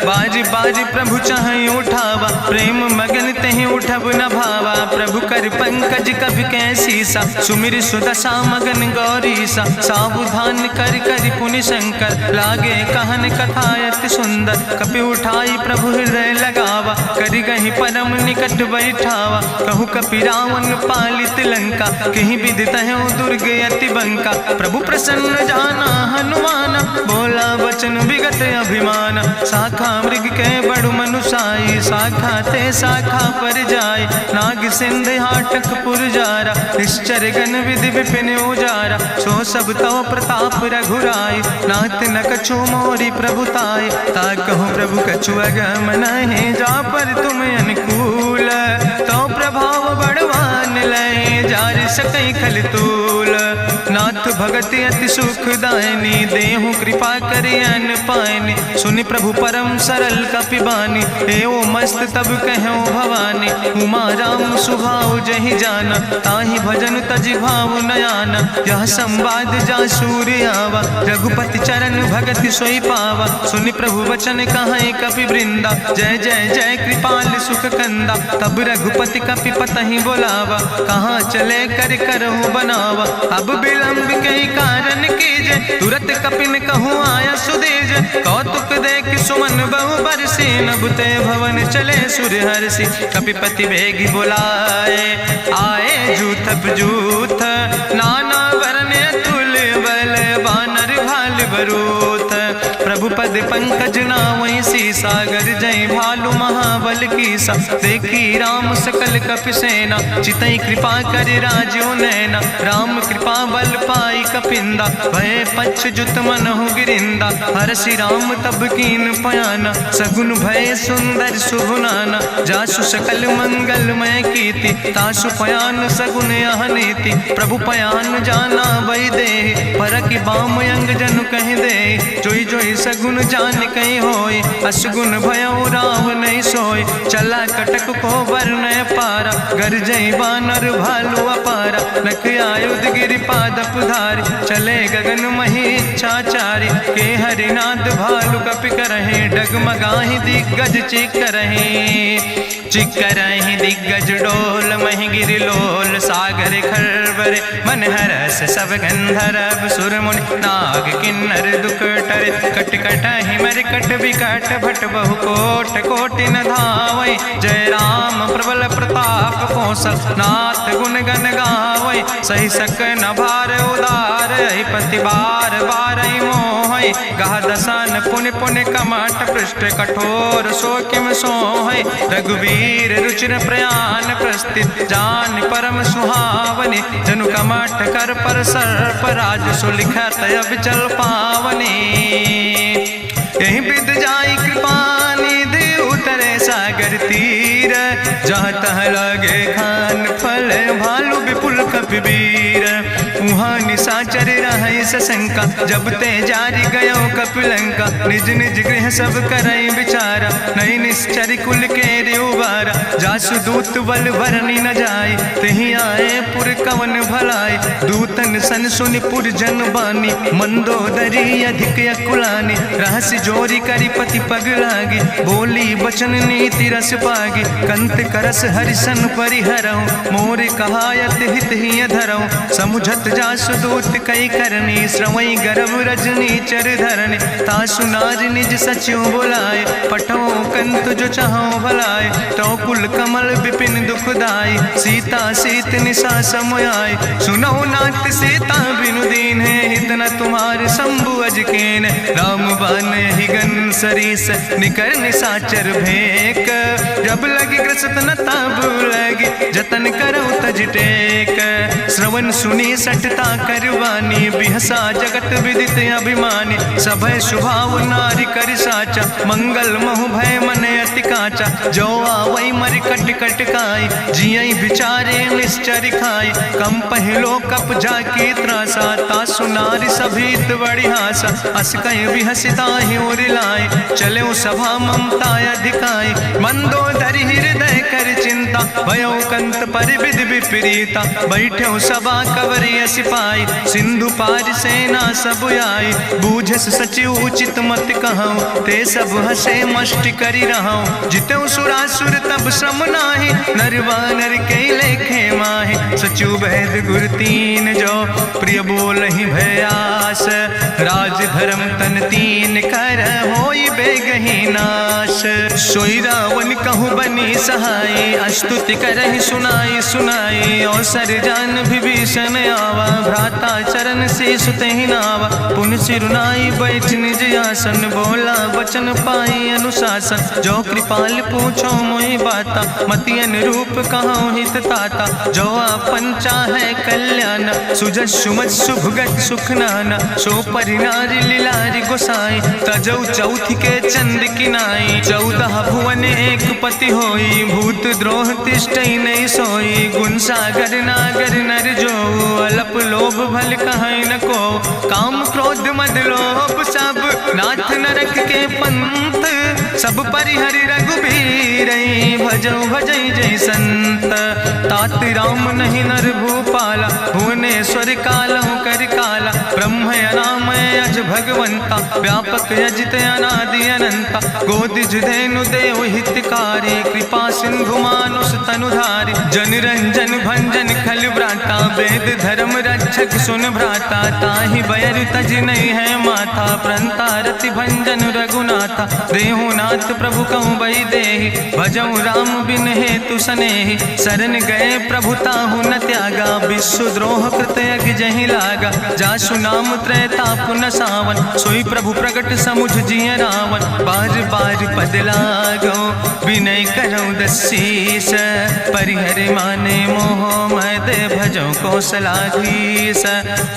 Speaker 1: बाज बाज प्रभु चाहि उठावा, प्रेम मगन तेहि उठब न भावा। प्रभु कर पंकज कभि कैसीसा, सुमिर सुदशा मगन गौरीसा। सावधान कर कर पुनि शंकर, लागे कहन कथा अति सुंदर। कपि उठाई प्रभु हृदय लगावा, करि गहि परम निकट बैठावा। कहु कपि रावण पालित लंका, कहीं विधि तहु दुर्ग अति बंका। प्रभु प्रसन्न जाना हनुमाना, बोला वचन विगत अभिमान। शाखा मृग के बड़ु मनुसाई, शाखा ते शाखा पर जाय। नाग सिंध हाटक पुरजारा, निश्चर गण विधि विपिन उजारा। सो सब तव प्रताप रघुराई, नाथ न कछु मोरी प्रभुताई। ता कहूँ प्रभु कछु अगम नहीं, जा पर तुम अनुकूल। तो प्रभाव बड़वान लय, जार सकई खल तूल। नाथ भगति अति सुखदायनी, देहु कृपा करि अन पायनी। सुनि प्रभु परम सरल कपिबानी, एओ मस्त तब कहूँ भवानी। उमा राम सुभाव जहि जाना, ताहि भजन तजि भाव नयाना। यह संवाद जा सूर्य आवा, रघुपति चरण भगति सोई पावा। सुनि प्रभु वचन कहाई कपि वृंदा, जय जय जय कृपाल सुख कंदा। तब रघुपति कपि पतहि बोलावा, कहाँ चले कर करहु बनावा। अब विलंब कई कारण कीजे, तुरत कपिन कहूँ आया सुदेज। कौतुक देख सुमन बहु बरसी, नभ ते भवन चले सुर हरषि। कपिपति वेगी बुलाए, आए जूथप जूथ, नाना वरन वरूथ। प्रभु पद पंकज नावै सीसा, गर्जै भालु महाबल कीसा। देखी राम सकल कपि सेना, चितई कृपा कर राजो नैना। राम कृपा बल पाई कपिंदा, भय पच्छ जुत मनहु गिरिंदा। हरसि राम तब कीन पयाना, सगुन भय सुंदर शुभ नाना। जासु सकल मंगलमय कीर्ति, तासु पयान सगुन अहनीति। प्रभु पयान जाना वै दे, परकि बाम अंग जनु कहि दे। जोई जोई सगुन जान कहि होय, असगुन भयो राव नहीं सोय। चला कटक को वर्णय पारा, गर्जई बानर भालु अपारा। नख आयुध गिरि पादप धारी, चले गगन मही इच्छाचारी। के हरिनाद भालु कपि करहि, डगमगाहि दिग्गज चिकरहि। चिकरहि दिग्गज डोल, महि गिरि लोल। सागर खरबर मन हरस, सब गंधर्व सुर मुनि। नाग किन्नर दुख टरे, कट कटहि मरकट विकट। भट बहु कोट कोटि न धावै, जय राम प्रबल प्रताप कौशल। नाथ गुण गण गावै, सही सक न भार उदार। पति बार बार मोहै, गह दसन पुनि पुनि कमठ। पृष्ठ कठोर सो किम सोहै, रघुवीर रुचिर प्रयाण। प्रस्थित जान परम सुहावनी, जनु कमठ कर पर सर्प। राज सुलिखत अविचल पावनी, यही विद जाई कृपा निधि। उतरे सागर तीर, जहाँ तह लगे खान फल। भालु विपुल कपिवीर, उहाँ निशाचर रहै सशंका। जब ते जारी गयो कपिलंका, निज निज गृह सब करई विचारा। नहीं निश्चर कुल के उबारा, जासु दूत बल भरनी न जाय। तेहि आए पुर कवन भलाई, दूतन सन सुनि पुर जन बानी। मंदोदरी अधिक अकुलानी, रहस्य जोरी करी पति पग लागी। बोली बचन नीति रस पागी, कंत करस हरिसन परिहरऊँ। मोर कहायत हित ही धरऊँ, समुझत जासु दूत कई करनी। श्रवई गर्भ रजनी चर धरनी, तासु नारी निज सचिव बुलाए। पठो कंत जो चाहो भलाए, तो कुल कमल विपिन दुखदाई। सीता सीत निशा समयाय, सुनो नाथ सीता बिनु दीन है। हित न तुम्हारे शंभु अजकेन, राम बान ही गन सरीस। निकर निशाचर भेक, जब लगी ग्रसत न तब लगी। जतन करो तज टेक, श्रवण सुनी सटता करवानी। बिहसा जगत विदित अभिमानी, सभय स्वभाव नारी कर साचा। मंगल महु भय मन अति काचा, जो आवै मर कट कट खाई। जियई विचारे निश्चर खाई, कम पहलो कप जाकी त्रासा। तासु नारी सभीत बड़ी हासा, अस कहीं भी हसिता ही उरिलाए। चले सभा ममता अधिकाई, मंदोदरी हृदय कर चिंता। भयो कंत पर विध विपरीता, बैठे सभा कवरिय सिपाही। सिंधु पार सेना सब आई, बूझस सचिव उचित मत कहूँ। ते सब हसे मष्ट करी रहूँ, जितऊ सुरासुर तब श्रम नाही। नरवानर के लेखे माहि, सचिव वैद गुर तीन जो। प्रिय बोल ही भयास, राज धर्म तन तीन कर। होई बेगही नाश, सोई रावण कहूँ बनी सहाय। अस्तुति करहि सुनाई सुनाई, अवसर जान विभीषण आवा। भ्राता चरण से सुतहि नावा, पुन सिरुनाई बैठ निज आसन। बोला वचन पाई अनुशासन, जो कृपाल पूछो मोहि बाता। मति अनुरूप कहूँ हित ताता, जो आपन चाहे कल्याण। सुजस सुमत सुभगत सुख नाना, सो परिनारी लीलारी गोसाई। तजौ चौथ के चंद किनाई, 14 भुवन एक पति होई। भूत द्रोह तिष्ठई नहीं सोई, गुण सागर नागर नर जो। अलप लोभ भल कहीं न को, काम क्रोध मद लोभ सब। नाथ नरक के पंथ, सब परिहरि रघुबीर। भजौ भजई जय संत, तात राम नहीं नर भूपाला। भुवनेश्वर कालहु कर काला, ब्रह्म अनामय अज भगवंता। व्यापक अजित अनादि अनंता, गोदिज धेनु देव हितकारी। कृपा सिंधु मानुष तनुधारी, जन रंजन भंजन खल व्राता। वेद धर्म रक्षक सुन भ्राता, ताहि बैर तज नहीं है माथा। प्रंता रति भंजन रघुनाथा, देहु नाथ प्रभु कहूँ बई देहि। भजऊ राम बिन हेतु सनेहि, शरण गए प्रभु ताहु न त्यागा, विश्वद्रोह कृत यज्ञ जहि लागा। जासु नाम त्रैताप न सावन, सोई प्रभु प्रगट समुझ जिय रावण। बार बार पद लागो विनय करौ दसीस, परिहर माने मोह मद भजो कौशलाधीश।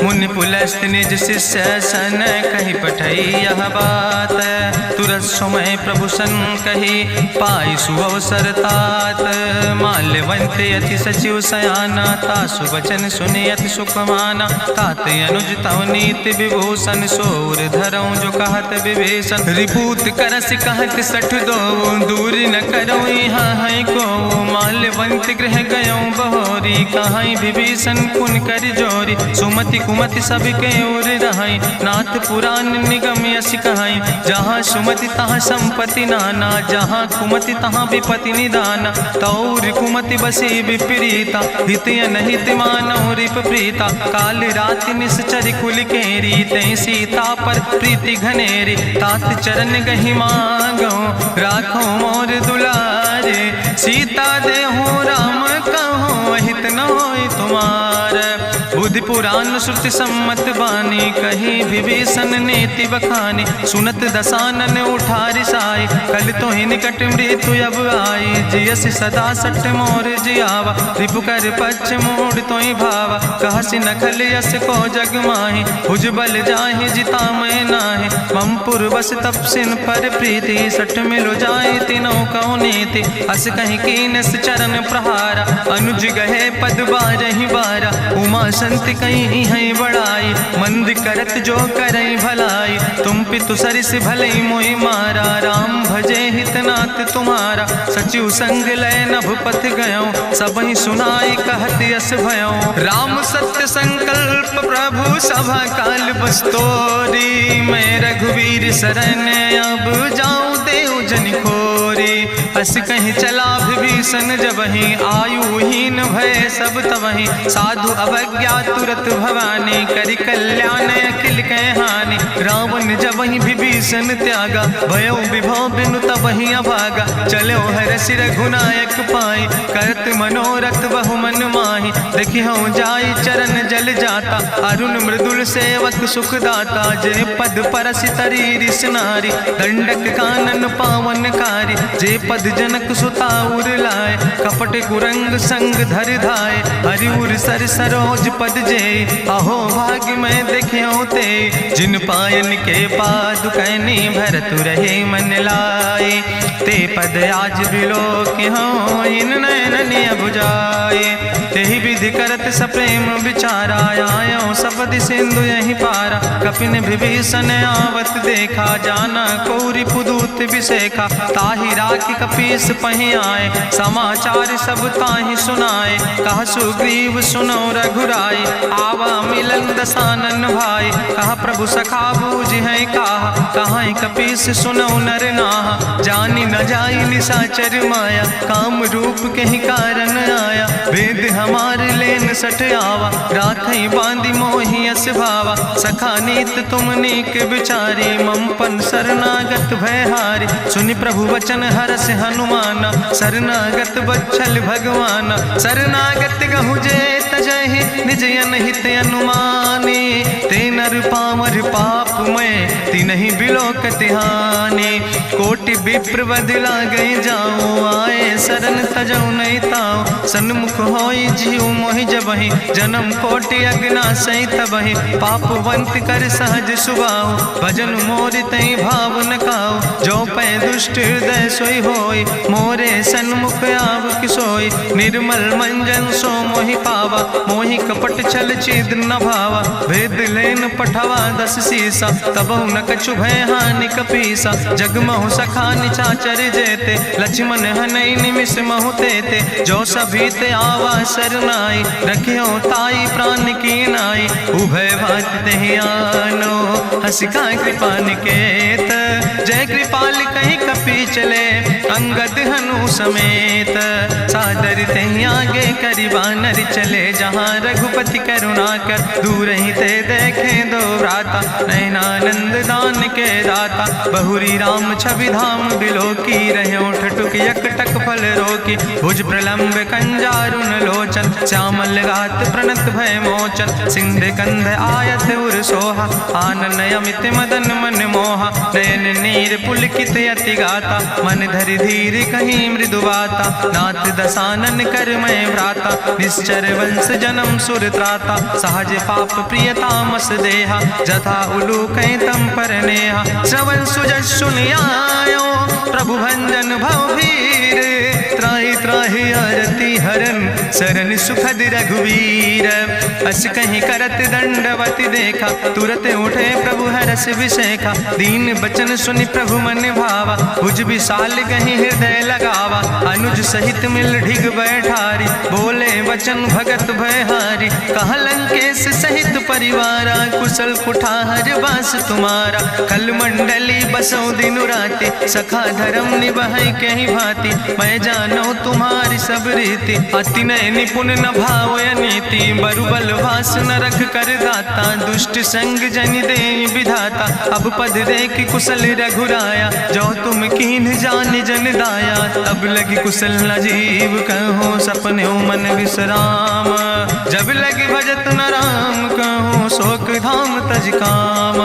Speaker 1: मुनि पुलस्त निज शिष्य सन, कहि पठई यह बात। तुरत समय प्रभु सन कही, पाई सुअवसर तात। माल्यवंत अति सचिव सयाना, तासु वचन सुनि अति सुख माना। तात अनुज तव नीति विभूषण, सोर धरौ जो कहत विभीषण। रिपूत करस कहत सठ दो, दूर न करो यहाँ है को। माल्यवंत गृह गयो बहोरी, कहाई विभीषण पुन कर जोरी। सुमति कुमति सबके ओर रहाई, नाथ पुराण निगम यश कहाई। जहाँ सुमति तहाँ संपत्ति नाना, जहाँ कुमति तहाँ विपत्ति निदाना। तौर कुमति बसी विपरीता, हित अनहित मानव रिप प्रीता। काल राति निश्चर कुल केरी, तै सीता पर प्रीति घनेरी। तात चरण गहि मांगो, राखो मोर दुलारे। सीता देहु राम कहो, अहित न होय तुम्हार। बुद्धि पुराण श्रुति सम्मत बानी, कही विभीषण नीति बखानी। सुनत दसानन उठारि साई, कल तो ही निकट मृत्यु अब आई। जियस सदा सट मोर जियावा, रिपु कर पक्ष मोड़ तो ही भावा। कहसि नखल यस को जग माहि, भुज बल जाहि जिता मैं नाहि। ममपुर बस तपसिन पर प्रीति, सट मिलो जाए तिनों कौ नीति। अस कहीं कीनस चरण प्रहारा, अनुज गहे पद बारहि बारा। उमा संत कहीं है बड़ाई, मंद करत जो करई भलाई। तुम पितु सरिस भलई मोहि मारा, राम भजे हितनाथ तुम्हारा। सचिव संग लय नभ पथ गयो, सबहि सुनाई कहत यस भयो। राम सत्य संकल्प प्रभु सभा काल बस्तोरी। मैं रघुवीर शरण अब जाऊं देव जन खोरी। अस कहीं चला विभीषण जबहि, आयुहीन भय सब तबहि। साधु अवज्ञा तुरत भवानी, करि कल्याण अखिल कै हानि। रावण जबहि विभीषण त्यागा, भयो विभव बिनु तबहि अभागा। चलो हरषि रघुनायक पाई, करत मनोरथ बहु मन माहि। देखिहु जाई चरण जल जाता, अरुण मृदुल सेवक सुख दाता। जे पद परसि तरी रिस नारी, दंडक कानन पावन कारी। जे पद जनक सुता उर लाए, कपट कुरंग संग धर धाय। हरिउर सर सरोज पद जे, अहो भाग्य मैं देखियो ते। जिन पायन के पादुकैनी, भरत रहे मन लाए। ते पद आज बिलोक हो, इन नयन बुझाए। तेहि विधि करत सप्रेम विचारा, आयो सपदि सिंधु यही पारा। कपिन विभीषण आवत देखा, जाना कौरि पुदूत विशेखा। ताहि राखि कपीस पहि आए, समाचार सब ताहि सुनाए। कहा सुग्रीव सुनो रघुराई, आवा मिलन दसानन भाई। कहा प्रभु सखा बूझ है कहा, कहाँ कपीस सुनो नर नाहा। जानी न जाई निशाचर माया, काम रूप के ही कारण आया। वेद हमार लेन सट आवा, राखई बांधी मोहि अस भावा। सखा नीत तुम नीक विचारी, ममपन शरणागत भयहारी। सुनि प्रभु वचन हरस हनुमाना, शरणागत बच्छल भगवाना। शरणागत गहु जे तजहि, निज अनहित अनुमानी। ते नर पामर पाप मैं, तिनहि बिलोकत हानि। कोटि विप्र बदला गई जाऊं, आए शरण तजऊ नहीं ताऊ। सन्मुख होई जीव मोहि जबहि, जन्म कोटि अग्ना सही तबहि। पापवंत कर सहज सुभाऊ, भजन मोरि तई भाव न काऊ। जो पै दुष्ट हृदय सोई होई, मोरे सन्मुख आव किसोई। निर्मल मंजन सो मोहि पावा, मोहि कपट छल छिद्र न भावा। भेद लेन पठवा दस सीसा, तबहु न कछु भय हानि कपीसा। जगमहु सखा निचाचर जेते, लक्ष्मण हनई निमिष महु तेते। जो सभी ते आवा सरनाई, रखियो ताई प्राण की नाई। उभय भात तेहि आनो, हसिका कृपा निकेत। जय कृपाल कहीं कपी चले, अंगद हनु समेत। सादर तहीं आगे करी बानर चले, जहाँ रघुपति करुणा कर दूर ही ते देखे दो भ्राता। नयनानंद दान के दाता, बहुरी राम छवि धाम बिलोकी। रहे ठटुक यकटक फल रोकी, भुज प्रलंब कंजारुन लोचन। श्यामल गात प्रणत भय मोचन, सिंध कंध आयत उर सोहा। आनन अमित मदन मन मोहा, नयन नीर पुलकित अति गाता। मन धरि धीर कहीं मृदु बाता, नाथ दसानन कर मैं भ्राता। निश्चर वंश जन्म सुर त्राता, सहज पाप प्रियतामस देहा। जथा उलूक तम पर नेहा, श्रवण सुजस सुनियायो। प्रभु भंजन भवभीर, त्राहि त्राहि आरती हरन। शरण सुखद रघुवीर, अस कहीं करत दंडवत देखा। तुरत उठे प्रभु हरस विशेखा, दीन बचन सुनि प्रभु मन भावा। भुज विशाल कहीं हृदय लगावा, अनुज सहित मिल ढिग बैठारी। बोले वचन भगत भयहारी, कहा लंकेश सहित परिवारा। कुशल कुठार बास तुम्हारा, कल मंडली बसौ दिनु राति। सखा धर्म निभाई कहीं भांति, मैं जानो तुम्हारी सब रीति। अति नय निपुण न भाव नीति, बरुबल भास न रख कर दाता। दुष्ट संग जन दे विधाता, अब पद देख कुशल रघुराया। जो तुम कीन जान जन दाया, तब लगी कुशल न जीव कहो। सपने मन विश्राम, जब लगी भजत न राम कहो। शोक धाम तज काम,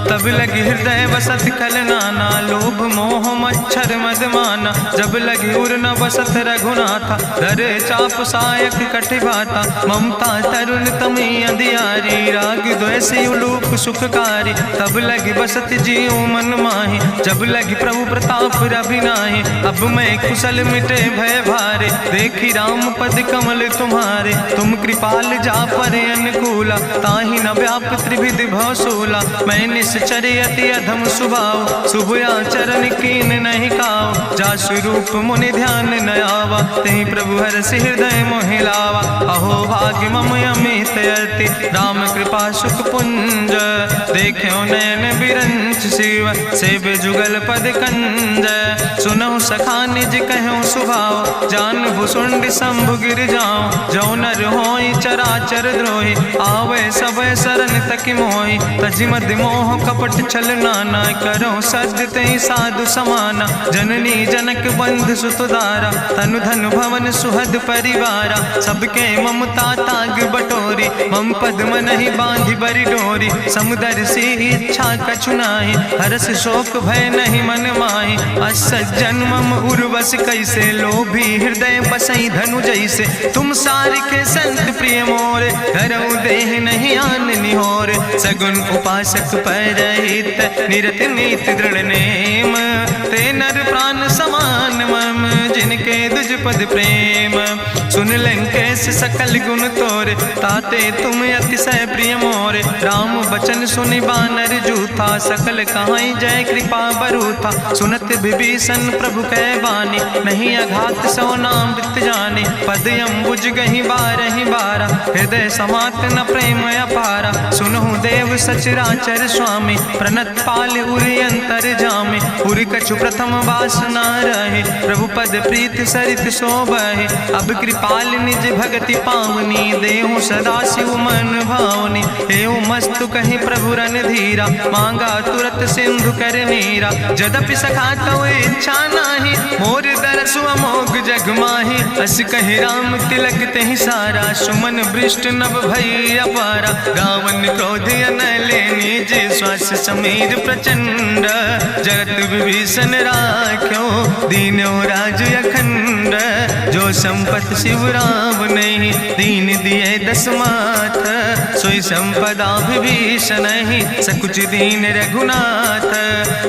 Speaker 1: तब लगी हृदय बसत खल नाना। लोभ मोह मच्छर मद माना, जब लगी उर न बसत रघुनाथा। धरे चाप सायक कटिभाता, ममता तरुण तमी अंधियारी। राग द्वेषी उलूक सुखकारी, तब लगी बसत जीव मन माही। जब लगी प्रभु प्रताप रभिनाही, अब मैं कुशल मिटे भय भारे। देखी राम पद कमल तुम्हारे, तुम कृपाल जा पर अनुकूला। ताहि न व्याप त्रिविध भवसूला, मैं निश्चर अति अधम स्वभाव। शुभ आचरण कीन नहीं काव, जा स्वरूप मुनि ध्यान न आवा। तेहि प्रभु हरषि हृदय मोहि लावा। अहो भाग्य मम अमित अति, राम कृपा सुख पुंज। देखो नयन बिरंच शिव, सेव जुगल पद कंज। सुनहु सखा निज कहूँ सुभाव, जान भुसुंड शंभु गिर जाऊं। जो नर होई चराचर द्रोही, आवे सब शरण तक मोहि। तज मद मोह कपट छल नाना, करो सद्य तेहि साधु समाना। जननी जनक बंधु सुतदारा, तनु धन भवन सुहद परिवारा। सबके ममता ताग बटोरी, मम पद मन ही बांधि बरी डोरी। समुदर सी इच्छा कछु नाही, हरस शोक भय नहीं मन माही। असज्जन मम उर्वश कैसे, लोभी हृदय बसई धनु जैसे। तुम सारिखे संत प्रिय मोरे, धरऊ देह नहीं आन निहोर। सगुन उपासक परहित, निरत नीति दृढ़ नेम। ते नर प्राण समान मम, जिनके दुज पद प्रेम। सुन लंकेश सकल गुण तोरे, ताते तुम अतिशय प्रिय मोरे। राम बचन सुनि बानर जूथा, सकल कहाई जय कृपा बरूथा। सुनत विभीषण प्रभु कै बानी, नहीं अघात सो नाम मृत जानी। पद अम्बुज गहि बारहि बारा, हृदय समात न प्रेम अपारा। सुनहु देव सचराचर स्वामी, प्रणत पाल उरि अंतर जामी। उरि कछु प्रथम वासना रहे, प्रभु पद प्रीत सरित शोभहि। अब कृपाल निज भगति पावनी, देहु सदा शिव मन भावनी। एवं मस्तु कहि प्रभु रन धीरा, मांगा तुरत सिंधु कर नीरा। जदपि सखा तो इच्छा नाही, मोर दरसु अमोघ जग माही। अस कहि राम तिलक तेहि सारा, सुमन वृष्ट नभ भई अपारा। रावण क्रोध अनले निज, श्वास समीर प्रचंड। जगत विभीषण राख्यो, दीनो राज अखंड। जो संपत शिव राम नहीं, दीन दिए दस माथ। सोई संपदा विभीषण नहीं, सकुच दीन रघुनाथ।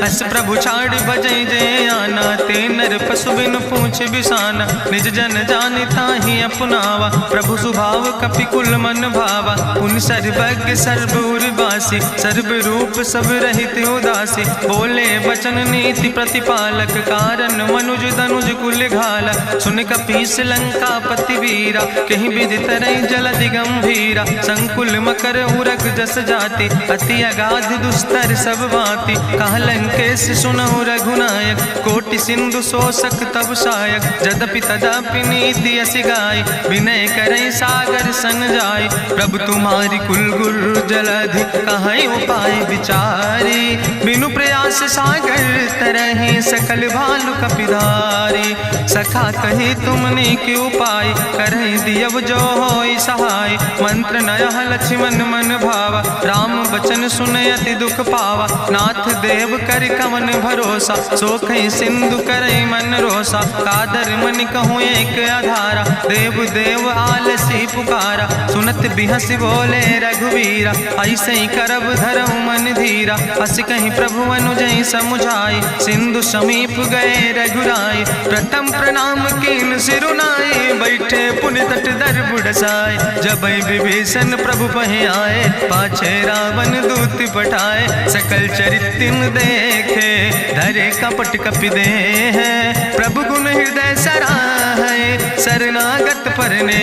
Speaker 1: अस प्रभु छाड़ भजै जय आना, ते नर पशु बिन पूछ बिसाना। निज जन जानिता ही अपनावा, प्रभु स्वभाव कपि कुल मन भावा। उन सर्वज्ञ सर्वउर्वासी, सर्व रूप सब रहित उदासी। बोले वचन नीति प्रतिपालक, कारण मनुज दनुज कुल घाला। सुन कपीस लंका पति वीरा, कहीं विधि तरई जलधि गंभीरा। संकुल मकर उरग जस जाति, अति अगाध दुस्तर सब भांति। कहा लंकेश सुनहु रघुनायक, कोटि सिंधु शोषक तब सायक, जदपि तदपि नीति असि गाय, विनय करई सागर सन जाय। प्रभु तुम्हारी कुल गुरु जलधि, कहीं उपाय विचारी, बिनु प्रयास सागर तरहि, सकल भालु कपिधारी। सखा कही तुमने के उपाय, करहि दियव जो होई सहाय। मंत्र नयह लक्ष्मण मन भावा, राम बचन सुनय अति दुख पावा। नाथ देव कर कवन भरोसा, सोखई सिंधु करई मन रोसा। कादर मन कहूँ एक आधारा, देव देव आलसी पुकारा। सुनत बिहस बोले रघुवीरा, ऐसे ही करब धरऊ मन धीरा। हस कहीं प्रभु अनुजय समुझाई, सिंधु समीप गए रघुराई। प्रथम प्रणाम कीन सिरुनाई, बैठे पुनि तट दर बुढ़साए। जब विभीषण प्रभु पहे आए, पाछे रावण दूत पठाए। सकल चरित्र देखे, धरे कपट कपि दे है। प्रभु गुण हृदय सराहै, शरणागत परने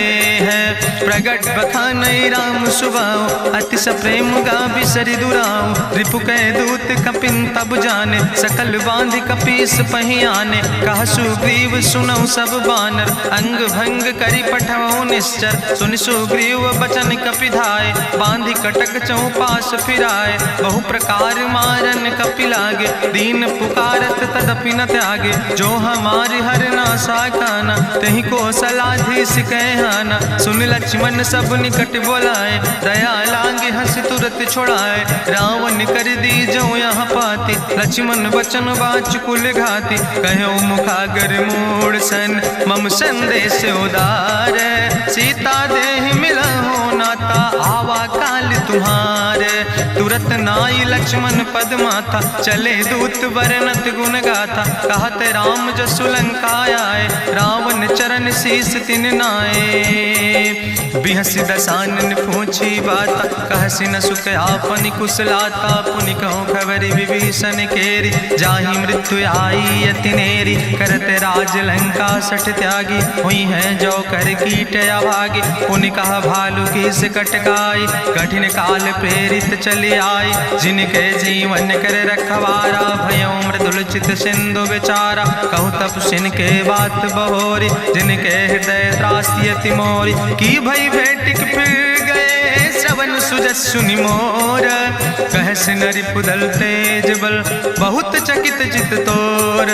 Speaker 1: है। प्रगट बखानई राम सुभाऊ, अतिश प्रेम गावि सरि दुराऊ। रिपु कै दूत कपिन तब जाने, सकल बांधि कपीस पहि आने। कहा सुग्रीव सुनऊ सब बानर, अंग भंग करि पठऊ निश्चर। सुन सुग्रीव बचन कपि धाय, बांधि कटक चौपास फिराए। बहु प्रकार मारन कपि लागे, दीन पुकारत तदपि न त्यागे। जो हमारि हर नासा काना, तहि को सलाधीस कहना। सुन लक्ष्मण सब निकट बोलाए, दया लागे हंस तुरत छोड़ाए। रावण कर दी जो यहाँ पाती, लक्ष्मण बचन बाच कुल घाती। कहो मुखागर मूड सन, मम संदेश उदार। सीता देह मिला हो नाता, आवा काल तुम्हारे। तुरत नाई लक्ष्मण पद माथा, चले दूत वर्णत गुण गाथा। कहत राम जसु लंका आए, रावण चरण शीस तिन नाए। बिहस दसानन पूछी बाता, कहसि न सुख आपन कुशलाता। पुनि कहूँ खबरि विभीषण केरी, जाहि मृत्यु आई अति नेरी। करत राज लंका सठ त्यागी, हुई है जो कर कीट अभागी। पुनि कहा भालू किस कटकाई, कठिन काल प्रेरित चली आई। जिनके जीवन कर रखवारा, भयो मृदुल चित सिंधु विचारा। कहूँ तप सिन के बात बहोरी, जिनके हृदय त्रासी अति मोरी। की भई भेटिक फिर गए, श्रवण सुजस सुनि मोर। कहस नरि पुदल तेज बल, बहुत चकित चित तोर।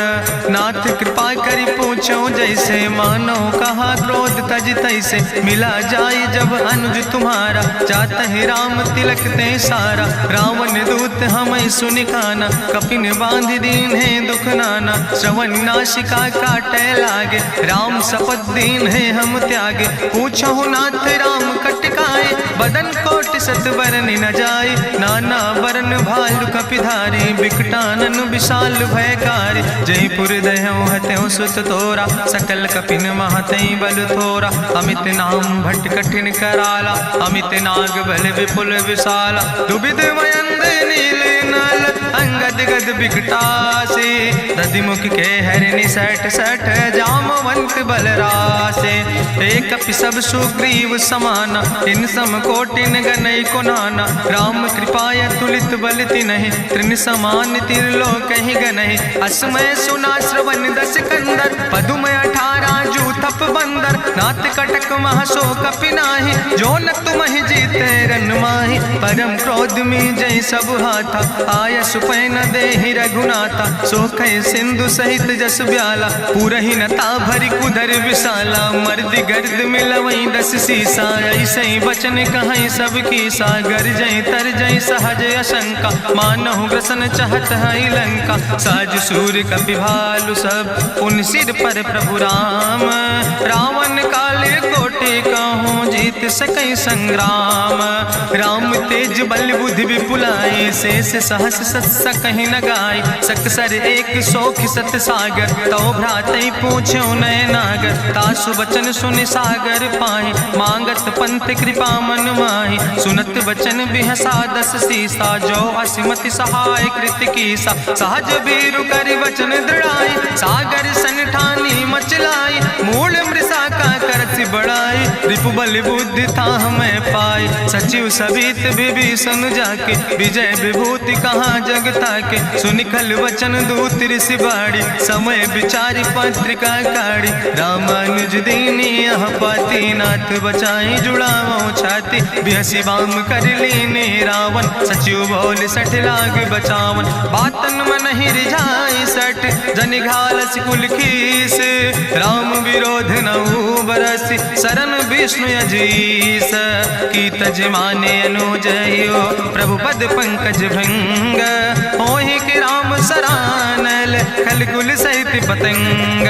Speaker 1: नाथ कृपा करि पूछो जैसे, मानो कहा क्रोध तज तैसे। मिला जाय जब अनुज तुम्हारा, जात है राम तिलक ते सारा। रावण दूत हमें सुनि काना, कपिन बांध दीन है दुख नाना। श्रवण नासिका काटे लागे, राम शपथ दीन है हम त्यागे। पूछो नाथ राम कटकाए, बदन कोट सत बरन न जाए। नाना बरन भालु कपिधारी, बिकटानन विशाल भयकारी। जयपुर दह्यों हत्यों सुत तोरा, सकल कपिन महतई बल थोरा। अमित नाम भट्ट कठिन कराला, अमित नाग बल विपुल विशाला। दुबिध मयंद नील नल, अंगद गद बिकटासे। दधिमुख के हरिणि सठ सठ, जामवंत बलरासे। एक कपि सब सुग्रीव समाना, इन सम कोटिन गनई को नाना। राम कृपाय तुलित बल तिन्हि, त्रिन समान तिरलोक ही गनहि। असमय सुना श्रवण दस कंदर, पदुम 18 जूथप बंदर। नाथ कटक महसो कपि नाहि, जो न तुमहि जीते रन माहि। परम क्रोध में जय सब हाथा, आय सुपै न देहि रघुनाथा। सोखै सिंधु सहित जस ब्याला, पूरहि न ताभरि कुधर विशाला। मर्द गर्द मिलवई 10 सीसा, ऐसे बचन कहई सब कीसा। गर जय तर जय सहज अशंका, मानहु ग्रसन चाहत है लंका। साज सूर कपि भालु सब, उन सिर पर प्रभु राम। रावण काले कोटि कहूँ, जीत सकई संग्राम। राम तेज बल बुद्धि विपुलाई, शेष सहस सत्स कहीं न गाय। सकसर एक सोख सत सागर, तो भ्रातई पूछो नय नागर। तासु बचन सुनि सागर पाहि, मांगत पंथ कृपा मन माहि। सुनत बचन बिहसा 10 सीसा, जो असिमति सहाय कृत कीसा। सहज बीरु करि वचन दृढ़ाई, सागर सन ठानी मचलाई। मूल मृषा का करसि बड़ाई, रिपु बल बुद्धि था हमें पाई, सचिव सबित विभीषण जाके, विजय विभूति कहाँ जग ताके। सुनिखल वचन दूत ऋषि बाड़ी, समय विचारी पत्रिका काढ़ी। रामानुज दीनी यह पाती, नाथ बचाई जुड़ावो छाती। बिहसी बाम कर लीने रावण, सचिव बोल सठ लाग बचावन। बातन मन ही रिझाई सठ, जन घालस कुल खीस। राम विरोध नऊ बरसी, शरण विष्णु अजीस। की तज माने अनुजयो, प्रभु पद पंकज भंग। होहि के राम सरानल, खल कुल सहित पतंग।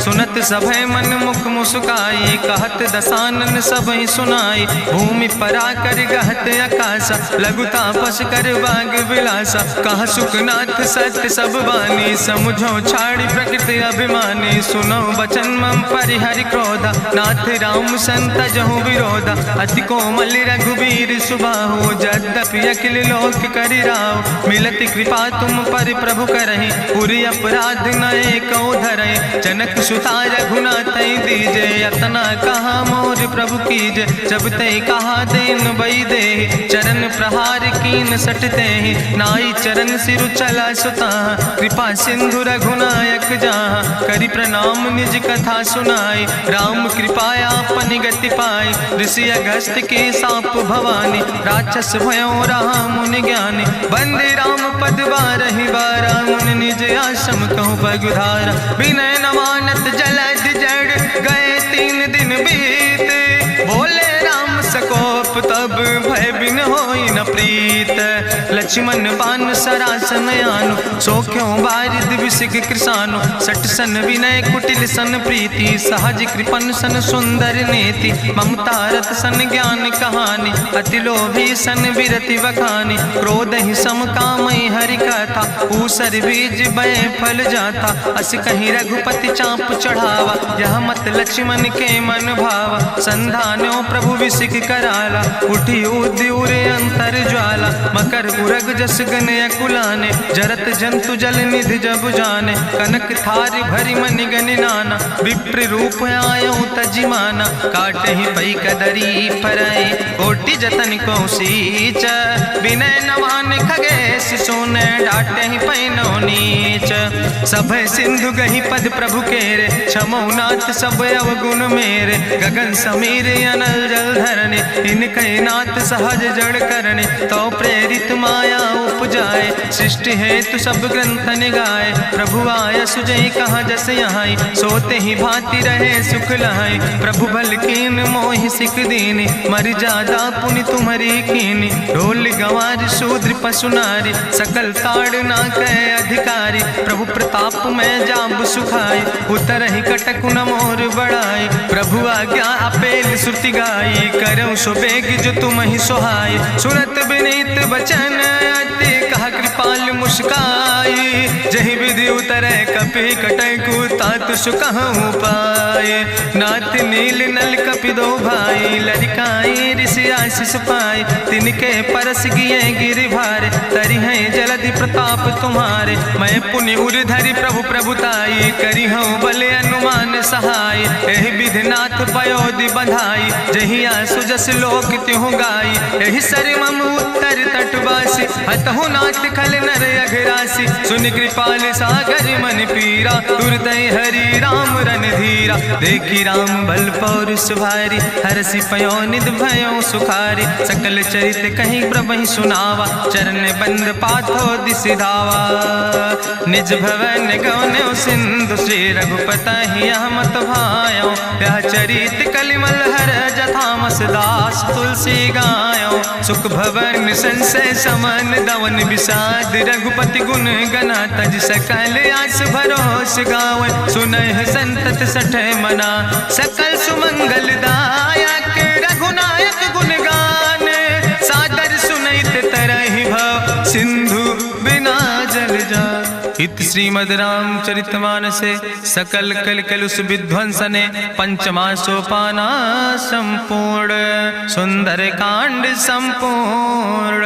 Speaker 1: सुनत सभय मन मुख मुस्काई, कहत दसानन सबहि सुनाई। भूमि परा कर गहत आकाशा, लघु तापस कर बाग विलासा। कहा सुखनाथ सत्य सब बानी, समुझो छाड़ी प्रकृति अभिमानी। सुनो बचन मम परिहरि क्रोधा, नाथ राम संत जहु विरोधा। अति कोमल रघुबीर सुबाहु, यद्यपि अखिल लोक करि राव। मिलति कृपा तुम पर प्रभु करहि, पुरि अपराध नए कौ धरहि। जनक सुता रघुनाथ दीजे, यतना कहा मोर प्रभु कीजे। जब ते कहा देन बई दे, चरण प्रहार कीन सटते। नाई चरण सिरु चला सुता, कृपा सिंधु रघुनायक जहाँ। करि प्रणाम निज कथा सुनाई, राम कृपाया अपनी गति पाई। ऋषि अगस्त के साप भवानी, राक्षस भयो रहा मुनि ज्ञानी। बंदे राम पद बारहि बारा, मुनि निज आश्रम कहु पगुधारा। विनय न मानत जलद जड़, गए 3 दिन बीते। बोले राम सकोप तब, भय बिन होई न प्रीत। लक्ष्मण बान सरासन आनु, सोख्यो बारिद विसिक कृसानु। सट सन विनय कुटिल सन प्रीति, सहज कृपन सन सुंदर नीति। ममता रत सन ज्ञान कहानी, अति लोभी सन विरति बखानी। क्रोध ही सम कामई हरि कथा, ऊसर बीज बय फल जाता। अस कहीं रघुपति चाप चढ़ावा, यह मत लक्ष्मण के मन भावा। संधान्यो प्रभु विसिक कराला, उठी उद्यूरे अंतर ज्वाला। मकर उरग जस गन अकुलाने, जरत जंतु जल निधि जब जाने। कनक थारी भरी मनि गनि नाना, विप्र रूप आयो तजिमाना। काटहि पई कदरी फरई, कोटि जतन को सीच। विनय नवान खगेश सोने, डाटहि पई नो नीच। सब सिंधु गहि पद प्रभु केरे, क्षमो नाथ सब अवगुण मेरे। गगन समीर अनल जल धरने, इनके नाथ सहज जड़ करने। तो प्रेरित माया उपजाए, सृष्टि हेतु सब ग्रंथ निगाए। प्रभु आय सुजई कहाँ जस यहाँ, सोते ही भांति रहे सुख लहाई। प्रभु भल कीन मोहि सिख दीनी, मर जादा पुनि तुम्हारी कीनी। ढोल गंवार शूद्र पशु नारी, सकल ताड़ ना कहे अधिकारी। प्रभु प्रताप में जाब सुखाई, उतर ही कटक न मोर बढ़ाई। प्रभु आज्ञा अपेल श्रुति गाई, करऊँ सो बेग जो तुम ही सोहाई। सुनत विनीत बचन अति, कहा कृपाल मुस्काई। जहि विधि उतरे कपि कटकु, तात सुकहु पाए। नाथ नील नल कपि दो भाई, लड़काई ऋषि आशीष पाए। तिनके परस गिए गिरि भारे, तरि है जलधि प्रताप तुम्हारे। मैं पुनि उर धरि प्रभु प्रभुताई, करी हूँ बल अनुमान सहाय। एहि विधि नाथ पयोधि बंधाई, जहिया सुजस लोक त्यों गाई। एहि सर मम उत्तर तटवासी, हतहु नाथ खल नर अघरासी। सुन कृपाल सागर मन पीरा, तुरत हरि राम रन धीरा। देखी राम बल पौरुष भारी, हरसि पयो निध भयो सुखारी। सकल चरित कहीं प्रभु सुनावा, चरण बंद पाथो दिसि धावा। निज भवन गौन्यो सिंधु, श्री रघुपति यह मत भायो। यह चरित कलिमल हर जथामस, दास तुलसी गायो। सुख भवन संशय समन, दवन विषाद रघुपति गुण गना। तज सकल आस भरोस गावे, सुनहि संतत सठ मना। सकल सुमंगल दायक, रघुनायक गुण गाने। सादर सुनैत तरहि भव, सिंधु बिना जल जा। इत श्रीमद् रामचरितमानसे सकल कल कलुष विध्वंसने। पंचमा सोपाना संपूर्ण, सुंदर कांड संपूर्ण।